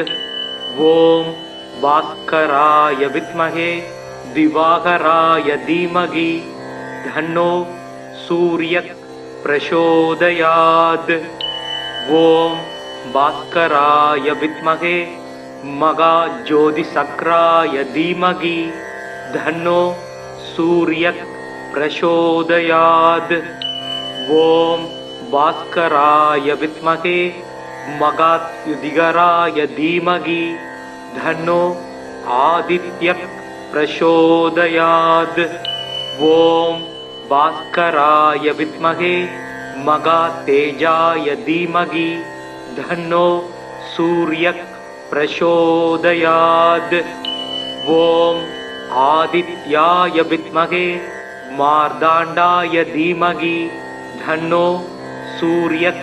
ओम भास्कराय विद्महे दिवाकराय धीमहि धन्नो सूर्यः प्रचोदयात्. ओम भास्कराय विद्महे महाज्योतिसक्राय धीमहि धन्नो सूर्यः प्रचोदयात्. ओम भास्कराय विद्महे महाद्युतिकराय धीमहि धन्नो आदित्यः प्रचोदयात्. ओम भास्कराय विद्महे महातेजाय धीमहि धन्नो सूर्यः प्रचोदयात्. ओम आदित्याय विद्महे मार्ताण्डाय धीमहि धन्नो सूर्यः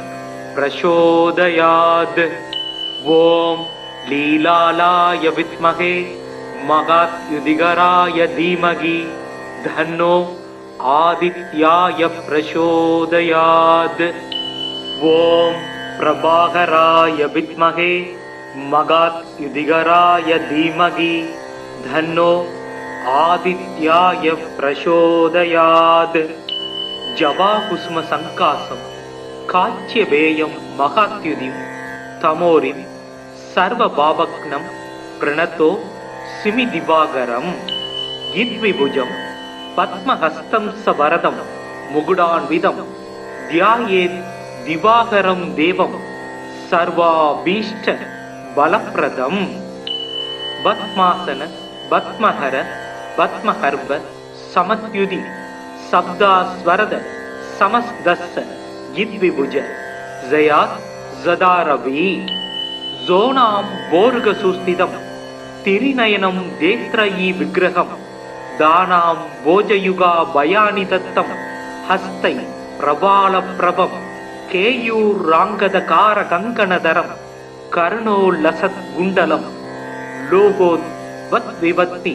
प्रचोदयात्. ओम लीलालाय विद्महे महाद्युतिकराय धीमहि धन्नो आदित्याय प्रचोदयात्. ओम प्रभाकराय विद्महे महाद्युतिकराय धीमहि धन्नो आदित्याय प्रचोदयात्. जवाकुसुम संकासं काच्यवेयं महात्युदिं तमोरिं सर्वभावग्नं प्रणतो सिमिदिवाकरं यद्विभुजं पद्महस्तं सवरदं मुकुडान्वितं ध्यायेत् दिवाकरं देवं सर्वाभीष्ट बलप्रदं. पद्मासन पद्महर पद्महर्व समत्युदि शब्दास्वरद समस्तस्य यद्विभुज जयात् जदारवि. जोनां भोर्गसुस्थितं तिरिनयनं देत्रयी विग्रहं दानां भोजयुगा भयानि दत्तं हस्तै प्रबालप्रभं केयूराङ्गदकारकङ्कणधरं कर्णोल्लसद्गुण्डलं लोकोद्वद्विवत्ति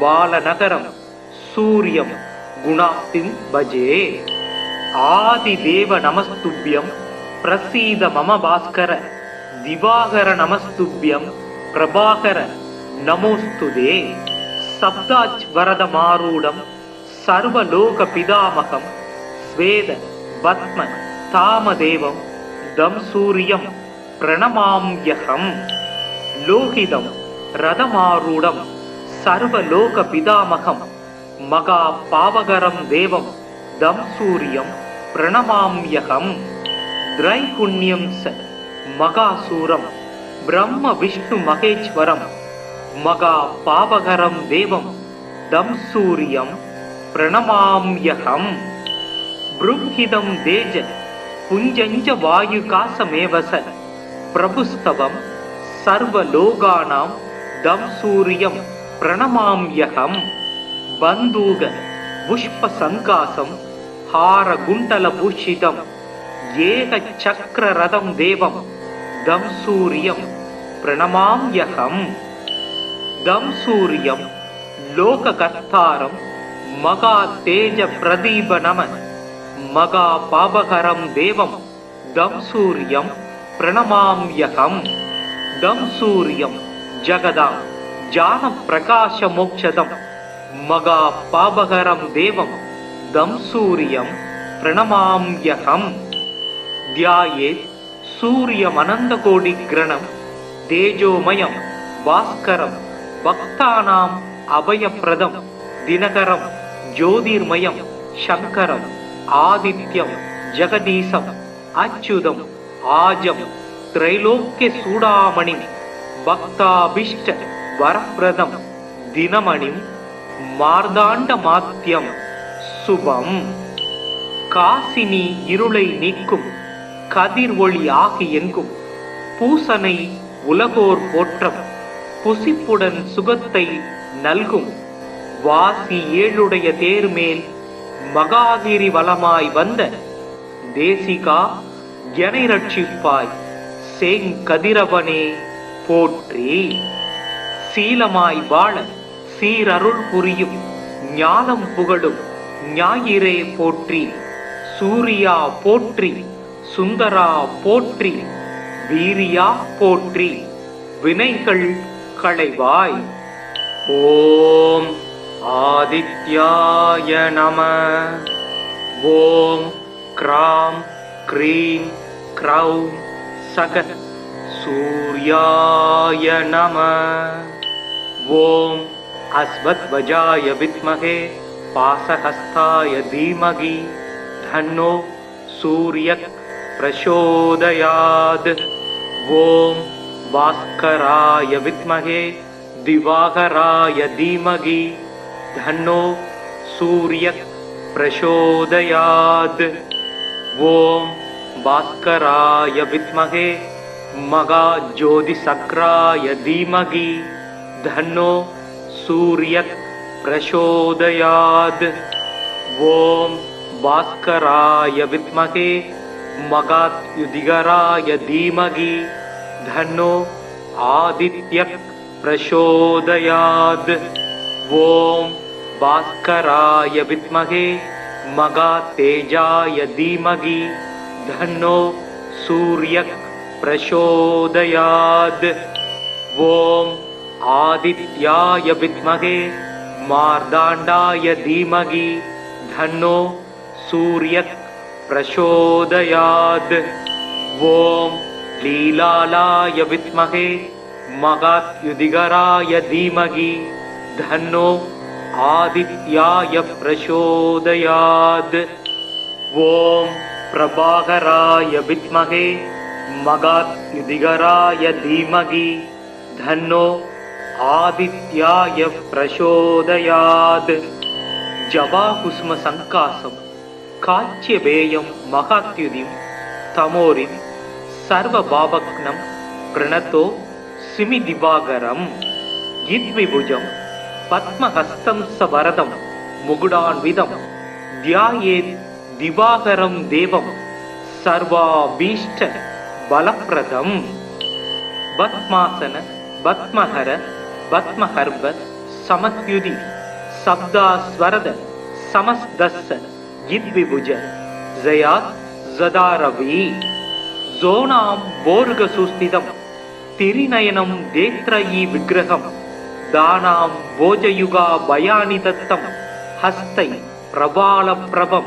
बालनगरं सूर्यं गुणाप्तिं भजे. आदिदेव नमस्तुभ्यं प्रसीद मम भास्कर. दिवाकर नमस्तुभ्यं प्रभाकर नमोस्तुते. सप्ताच्वरदमारूढं सर्वलोकपितामहं स्वेद पद्म तामदेवं दं सूर्यं प्रणमाम्यहं. लोहितं रथमारूढं सर्वलोकपितामहं महापावकरं देवं दं सूर्यं प्रणमाम्यहं. त्रैगुण्यं स महासूरं ब्रह्म विष्णु महेश्वरं महापावकरं देवं दं सूर्यं प्रणमाम्यहम् बृंहिदं देज पुञ्जञ्ज वायुकासमेवस प्रभुस्तवं सर्वलोकानां दं सूर्यं प्रणमाम्यहम् बन्दूक पुष्पसङ्कासं हारकुण्डलभूषितं एकचक्ररथं देवं दं सूर्यं प्रणमाम्यहम् दं सूर्यं लोककर्तारं महातेजप्रदीपनम महापापहरं देवं दं सूर्यं प्रणमाम्यहम् दं सूर्यं जगदां ज्ञानप्रकाशमोक्षदं महापापहरं देवं दं सूर्यं प्रणमाम्यहम् ध्यायेत् सूर्यमनन्तकोटिग्रणं तेजोमयं भास्करं भक्तानाम् अभयप्रदं दिनकरं ज्योतिर्मयं शङ्करम् आदित्यं जगदीशम् अच्युतम् आजं त्रैलोक्यचूडामणिं भक्ताभीष्ट वरप्रदं दिनमणिं मार्ताण्डमात्यं शुभम् காசினி இருளை நீக்கும் கதிர் ஒளி ஆகி எங்கும் பூசனை உலகோர் போற்றம் புசிப்புடன் சுகத்தை நல்கும் வாசி ஏழுடைய தேர்மேல் மகாகிரி வலமாய் வந்த தேசிகா எனை ரட்சிப்பாய் சேங்கதிரவனே போற்றி சீலமாய் வாழ சீரருள் புரியும் ஞானம் புகழும் ஞாயிறே போற்றி சூரியா போற்றி சுந்தரா போற்றி வீரியா போற்றி வினைகள் களைவாய் ஓம் ஆதித்யாய நம ஓம் க்ராம் க்ரீம் க்ரௌம் சக சூர்யாய நம ஓம் அஸ்வத்வஜாய வித்மஹே पासहस्ताय धीमहि धन्नो सूर्यः प्रचोदयात् ओम भास्कराय विद्महे दिवाकराय धीमहि धन्नो सूर्यः प्रचोदयात् ओम भास्कराय विद्महे महाज्योतिसक्राय धीमहि धन्नो सूर्यः प्रचोदयात् ओम भास्कराय विद्महे महायुधिकराय धीमहि धन्नो आदित्यः प्रचोदयात् ओम भास्कराय विद्महे महातेजाय धीमहि धन्नो सूर्यः प्रचोदयात् ओम आदित्याय विद्महे मार्ताण्डाय धीमहि धन्नो सूर्यः प्रचोदयात् ओम लीलालाय विद्महे महायुधिकराय धीमहि धन्नो आदित्याय प्रचोदयात् ओम प्रभाकराय विद्महे महायुधिकराय धीमहि धन्नो आदित्याय प्रचोदयात् जवाकुसुम संकासं काच्यवेयं महात्युदिं तमोरिं सर्वभावग्नं प्रणतो सिमिदिवाकरम् यद्विभुजं पद्महस्तं सवरदं मुकुडान्वितं ध्यायेत् दिवाकरं देवं सर्वाभीष्ट बलप्रदम् पद्मासन पद्महर पद्महर्व समत्युदि शब्दास्वरद समस्तस्य यद्विभुज जयात् जदारवि जोनां बोर्गसुस्थितं तिरिनयनं देत्रयी विग्रहं दानां भोजयुगा भयानि दत्तं हस्तै प्रबालप्रभं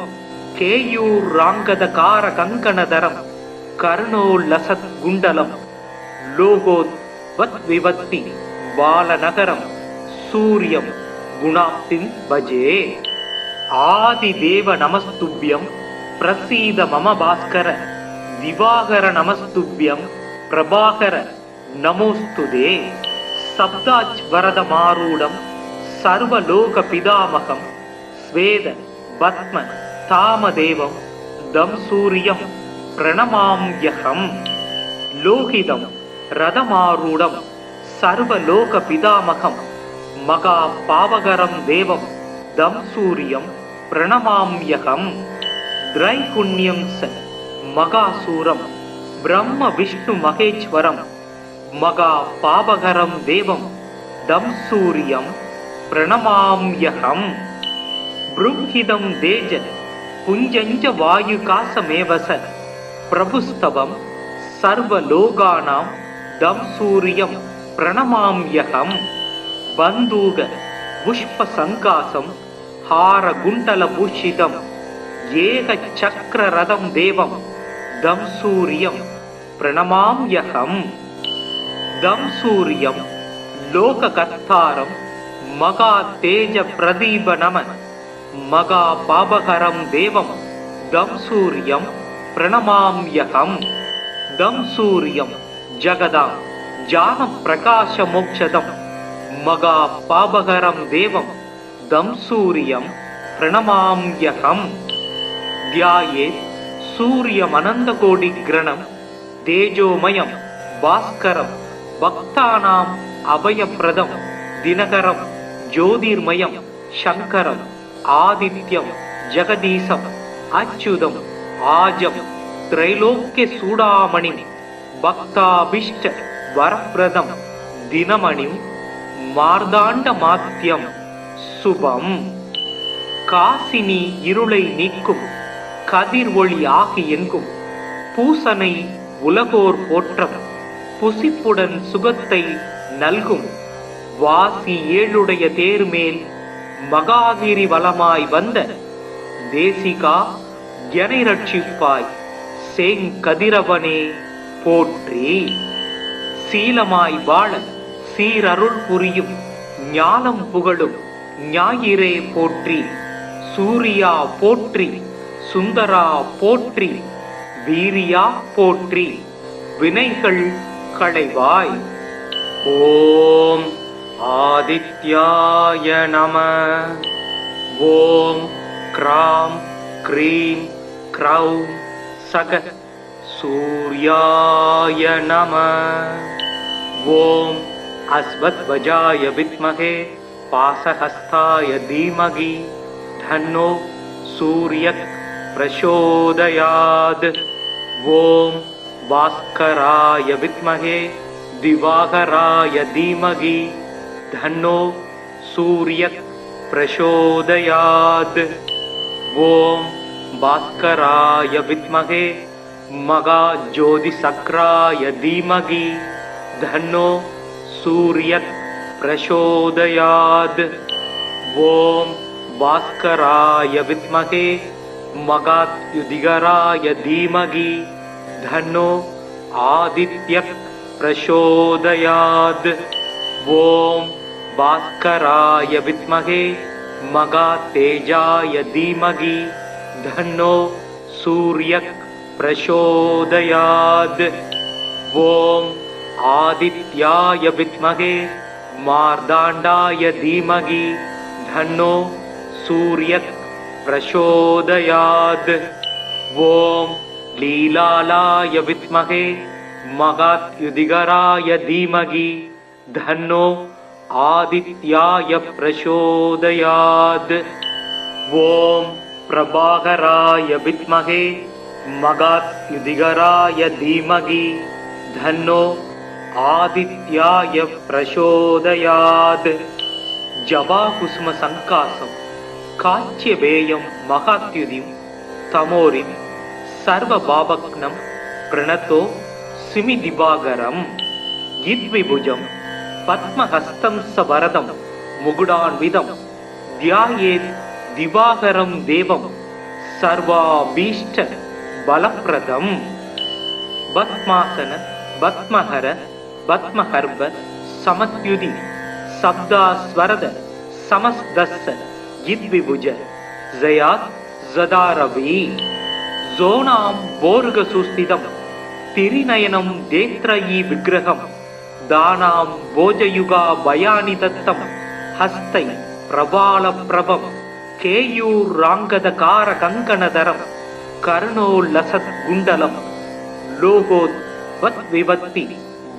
केयूराङ्गदकारकङ्कणधरं कर्णोल्लसत्कुण्डलं लोकोद्वद्विवत्ति बालनगरं सूर्यं गुणाप्तिं भजे आदिदेव नमस्तुभ्यं प्रसीद मम भास्कर दिवाकर नमस्तुभ्यं प्रभाकर नमोस्तुते सप्ताज्वरदमारूढं सर्वलोकपितामहं ஸ்வேத பத்ம தாமதேவம் தம் சூரியம் பிரணமாம்யகம். லோகிதம் ரதமாரூடம் சர்வலோக பிதாமகம் மகா பாவகரம் தேவம் தம் சூரியம் பிரணமாம்யகம். திரைகுண்யம் ச மகாசூரம் பிரம்ம விஷ்ணு மகேஸ்வரம் மகா பாவகரம் தேவம் தம் சூரியம் பிரணமாம்யகம். ப்ருங்கிதம் தேஜ புஞ்சஞ்ச வாயுகாசமேவச பிரபுஸ்தவம் சர்வலோகானாம் தம் சூரியம் பிரணமாம்யகம். பந்தூக புஷ்ப சங்காசம் ஹார குண்டல பூஷிதம் ஏக சக்கர ரதம் தேவம் தம் சூரியம் பிரணமாம்யகம். தம் சூரியம் லோககர்த்தாரம் மகா தேஜ பிரதீப நம மகா பாபகரம் தேவம் தம் சூரியம் பிரணமாம்யகம். தம் சூரியம் ஜகதாம் ஜான பிரகாச மோக்ஷதம் மகா பாபகரம் தேவம் தம் சூரியம் பிரணமாம்யகம். தியாயே சூரியமனந்த கோடி கிரணம் தேஜோமயம் பாஸ்கரம் பக்தானாம் அபயப்பிரதம் தினகரம் ஜோதிர்மயம் சங்கரம் ஆதித்யம் ஜெகதீசம் அச்சுதம் ஆஜம் திரைலோக்கிய சூடாமணி பக்தாபிஷ்ட வரப்பிரதம் தினமணி மார்தாண்ட மாத்தியம் சுபம். காசினி இருளை நீக்கும் கதிர் ஒளி ஆகி எங்கும் பூசனை உலகோர் போற்றம் புசிப்புடன் சுகத்தை நல்கும் வாசி ஏழுடைய தேர்மேல் மகாகிரி வலமாய் வந்த தேசிகா எனை ரட்சிப்பாய் சேங்கதிரவனே போற்றி. சீலமாய் வாழ சீரருள் புரியும் ஞானம் புகழும் ஞாயிறே போற்றி. சூரியா போற்றி சுந்தரா போற்றி வீரியா போற்றி வினைகள் களைவாய். ஓம் ஆதித்யாய நம. ஓம் க்ராம் க்ரீம் க்ரௌம் சக சூர்யாய நம. ஓம் அஸ்வத்வஜாய வித்மஹே பாசஹஸ்தாய தீமகி தன்னோ சூரியக் பிரசோதயாத். ஓம் பாஸ்கராய வித்மஹே திவாகராய தீமகி தன்னோ சூரியக் பிரசோதயாத். ஓம் பாஸ்கராய வித்மஹே மகாஜோதிசக்ராய தீமகி தன்னோ சூரியக் பிரசோதயாத். ஓம் பாஸ்கராய வித்மஹே மகாத்யுதிகராய தீமகி தன்னோ ஆதித்யக் பிரசோதயாத். ஓம் பாஸ்கராய வித்மஹே மகாதேஜாய தீமகி தன்னோ சூரியக் பிரசோதயாத். ஓம் ஆதித்யாய வித்மஹே மார்தாண்டாய தீமகி தன்னோ சூரியக் பிரசோதயாத். ஓம் லீலாலாய வித்மஹே மகாத்யுதிகராய தீமகி தன்னோ ஆதித்யாய பிரசோதயாத். ஓம் பிரபாகராய வித்மஹே மகாத்யுதிகராய தீமகி தன்னோ ஆதித்யாய பிரசோதயாத். ஜபாகுசும சங்காசம் காச்சியபேயம் மகாத்யுதிம் தமோரிம் சர்வபாபக்னம் பிரணதோ சிமி திவாகரம். யித்விபுஜம் பத்மஹஸ்தம் ச வரதம் முகுடான்விதம் தியாயேத் திவாகரம் தேவம் சர்வாபீஷ்ட பலப்பிரதம். பத்மாசன பத்மஹர பத்மஹர்ப சமத்யுதி சப்தாஸ்வரத சமஸ்தஸ்ஸ யித்விபுஜ ஜயாத் ஜதாரவி. ஜோனாம் போர்க சுஸ்திதம் திரிநயனம் தேத்ரயி விக்கிரகம் தானாம் போஜயுகா பயானி தத்தம் ஹஸ்தை பிரபால பிரபம் கேயூராங்கதகார கங்கணதரம் கருணோல்லசத் குண்டலம் லோகோத் வத் விவத்தி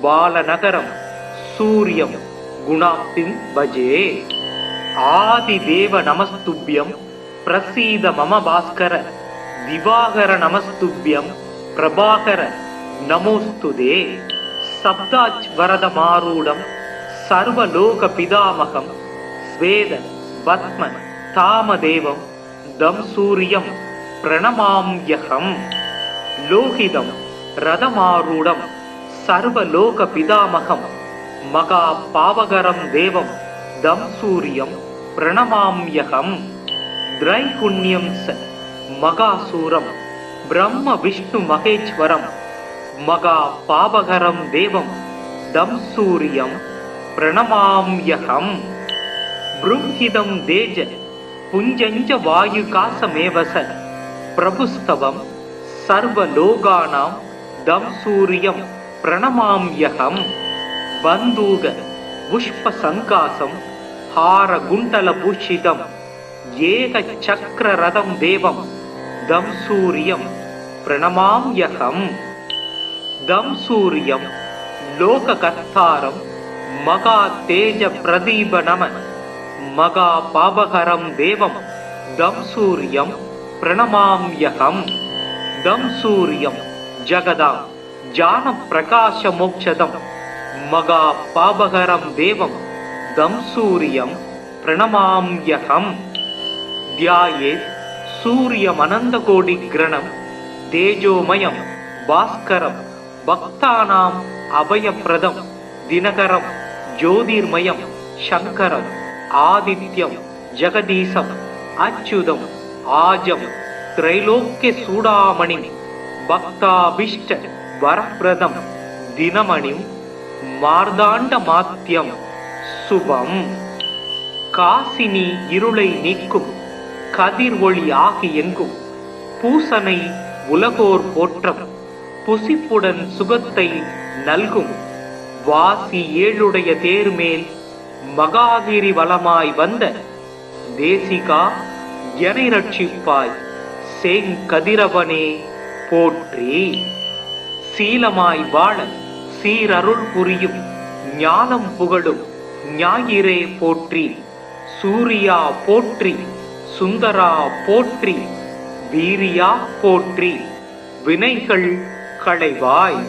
பாலநகரம் சூரியம் குணாப்திம் பஜே. ஆதிதேவ நமஸ்துப்யம் பிரசீத மம பாஸ்கர திவாகர நமஸ்துப்யம் பிரபாகர நமோஸ்துதே. சப்தாஜ் வரத மாரூடம் சர்வலோக பிதாமகம் ஸ்வேத பத்ம தாமதேவம் தம் சூரியம் பிரணமாம்யகம். லோகிதம் ரதமாரூடம் சர்வலோக பிதாமகம் மகா பாவகரம் தேவம் தம் சூரியம் பிரணமாம்யகம். திரைகுண்யம் ச மகாசூரம் பிரம்ம விஷ்ணு மகேஸ்வரம் மகா பாவகரம் தேவம் தம் சூரியம் பிரணமாம்யகம். ப்ரும்ஹிதம் தேஜ புஞ்சஞ்ச வாயுகாசமேவச பிரபுஸ்தவம் சர்வலோகானாம் தம் சூரியம் பிரணமாம்யகம். பந்தூக புஷ்ப சங்காசம் ஹார குண்டல பூஷிதம் ஏக சக்கர ரதம் தேவம் தம் சூரியம் பிரணமாம்யகம். தம் சூரியம் லோககர்த்தாரம் மகா தேஜ பிரதீப நம மகா பாபகரம் தேவம் தம் சூரியம் பிரணமாம்யகம். தம் சூரியம் ஜகதாம் ஜான பிரகாச மோக்ஷதம் மகா பாபகரம் தேவம் தம் சூரியம் பிரணமாம்யகம். தியாயேத் சூரியமனந்த கோடி கிரணம் தேஜோமயம் பாஸ்கரம் பக்தானாம் அபயப்பிரதம் தினகரம் ஜோதிர்மயம் சங்கரம் ஆதித்யம் ஜெகதீசம் அச்சுதம் ஆஜம் திரைலோக்கிய சூடாமணி பக்தாபிஷ்ட வரப்பிரதம் தினமணிம் மார்தாண்ட மாத்தியம் சுபம். காசினி இருளை நீக்கும் கதிர் ஒளி ஆகி எங்கும் பூசனை உலகோர் போற்றம் புசிப்புடன் சுகத்தை நல்கும் வாசி ஏழுடைய தேர்மேல் மகாகிரி வலமாய் வந்த தேசிகா எனை ரட்சிப்பாய் செங்கதிரவனே போற்றி. சீலமாய் வாழ சீரருள் புரியும் ஞானம் புகழும் ஞாயிறே போற்றி. சூரியா போற்றி சுந்தரா போற்றி வீரியா போற்றி வினைகள் களைவாய்.